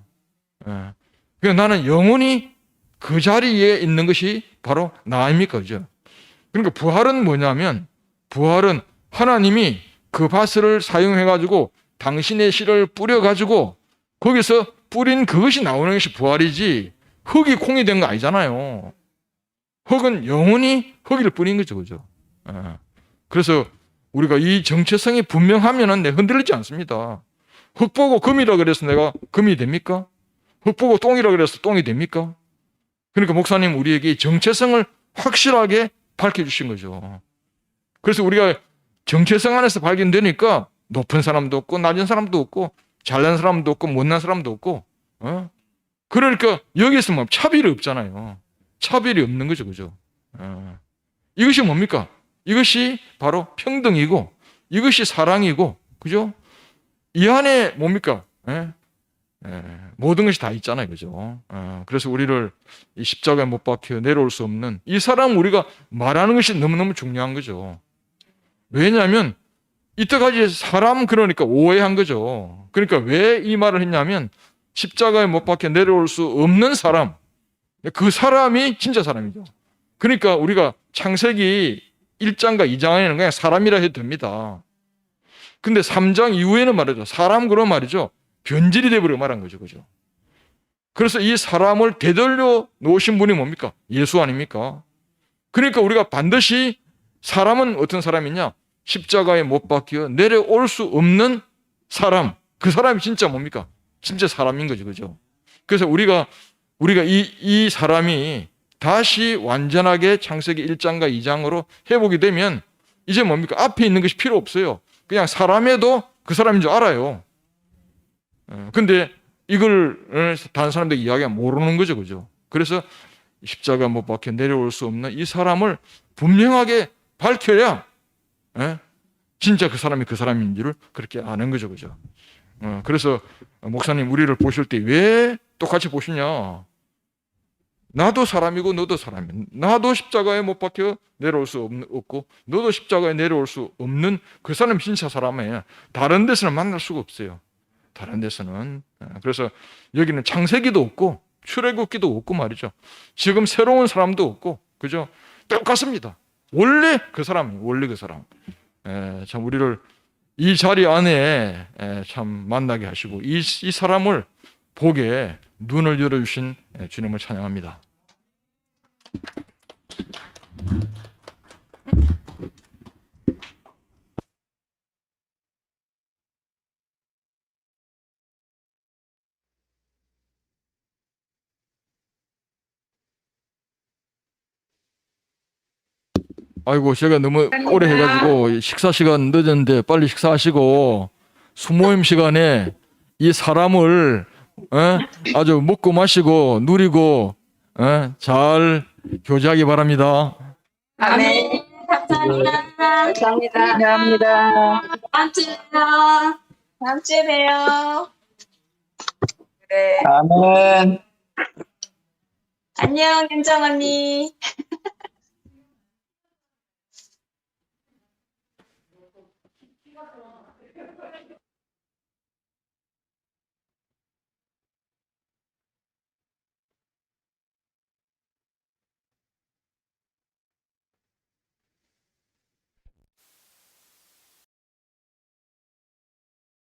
그러니까 나는 영원히 그 자리에 있는 것이 바로 나 아닙니까? 그죠? 그러니까 부활은 뭐냐면 부활은 하나님이 그 밭을 사용해가지고 당신의 씨를 뿌려가지고 거기서 뿌린 그것이 나오는 것이 부활이지 흙이 콩이 된 거 아니잖아요. 흙은 영원히 흙일 뿐인 거죠. 그죠? 그래서 우리가 이 정체성이 분명하면은 내가 흔들리지 않습니다. 흙 보고 금이라 그래서 내가 금이 됩니까? 흙 보고 똥이라 그래서 똥이 됩니까? 그러니까 목사님 우리에게 정체성을 확실하게 밝혀주신 거죠. 그래서 우리가 정체성 안에서 발견되니까 높은 사람도 없고 낮은 사람도 없고 잘난 사람도 없고 못난 사람도 없고 그러니까 여기서 뭐 차별이 없잖아요. 차별이 없는 거죠. 그죠? 이것이 뭡니까? 이것이 바로 평등이고 이것이 사랑이고 그죠? 이 안에 뭡니까? 모든 것이 다 있잖아요. 그죠? 그래서 우리를 이 십자가에 못 박혀 내려올 수 없는 이 사람 우리가 말하는 것이 너무너무 중요한 거죠. 왜냐하면 이때까지 사람 그러니까 오해한 거죠. 그러니까 왜 이 말을 했냐면 십자가에 못 박혀 내려올 수 없는 사람 그 사람이 진짜 사람이죠. 그러니까 우리가 창세기 1장과 2장에는 그냥 사람이라 해도 됩니다. 근데 3장 이후에는 말이죠. 사람 그런 말이죠. 변질이 돼버리고 말한 거죠. 그죠? 그래서 이 사람을 되돌려 놓으신 분이 뭡니까? 예수 아닙니까? 그러니까 우리가 반드시 사람은 어떤 사람이냐? 십자가에 못 박혀 내려올 수 없는 사람. 그 사람이 진짜 뭡니까? 진짜 사람인 거죠. 그죠? 그래서 우리가 이 사람이 다시 완전하게 창세기 1장과 2장으로 회복이 되면 이제 뭡니까? 앞에 있는 것이 필요 없어요. 그냥 사람에도 그 사람인 줄 알아요. 근데 이걸 다른 사람들이 이야기가 모르는 거죠. 그죠? 그래서 십자가 못 박혀 내려올 수 없는 이 사람을 분명하게 밝혀야 진짜 그 사람이 그 사람인지를 그렇게 아는 거죠. 그죠? 그래서 목사님 우리를 보실 때 왜 똑같이 보시냐? 나도 사람이고 너도 사람이야. 나도 십자가에 못 박혀 내려올 수 없고 너도 십자가에 내려올 수 없는 그 사람 진짜 사람이에요. 다른 데서는 만날 수가 없어요. 다른 데서는. 그래서 여기는 창세기도 없고 출애굽기도 없고 말이죠. 지금 새로운 사람도 없고 그죠? 똑같습니다. 원래 그 사람이에요. 원래 그 사람. 참 우리를 이 자리 안에 참 만나게 하시고 이 사람을 보게 눈을 열어주신 주님을 찬양합니다. 아이고 제가 너무 오래 해가지고 식사 시간 늦었는데 빨리 식사하시고 수모임 시간에 이 사람을 아주 먹고 마시고 누리고 잘 교제하기 바랍니다. 아멘. 감사합니다. 감사합니다. 다음 주에 봬요. 다음 주에 봬요. 그래. 아멘. 안녕, 현정 언니.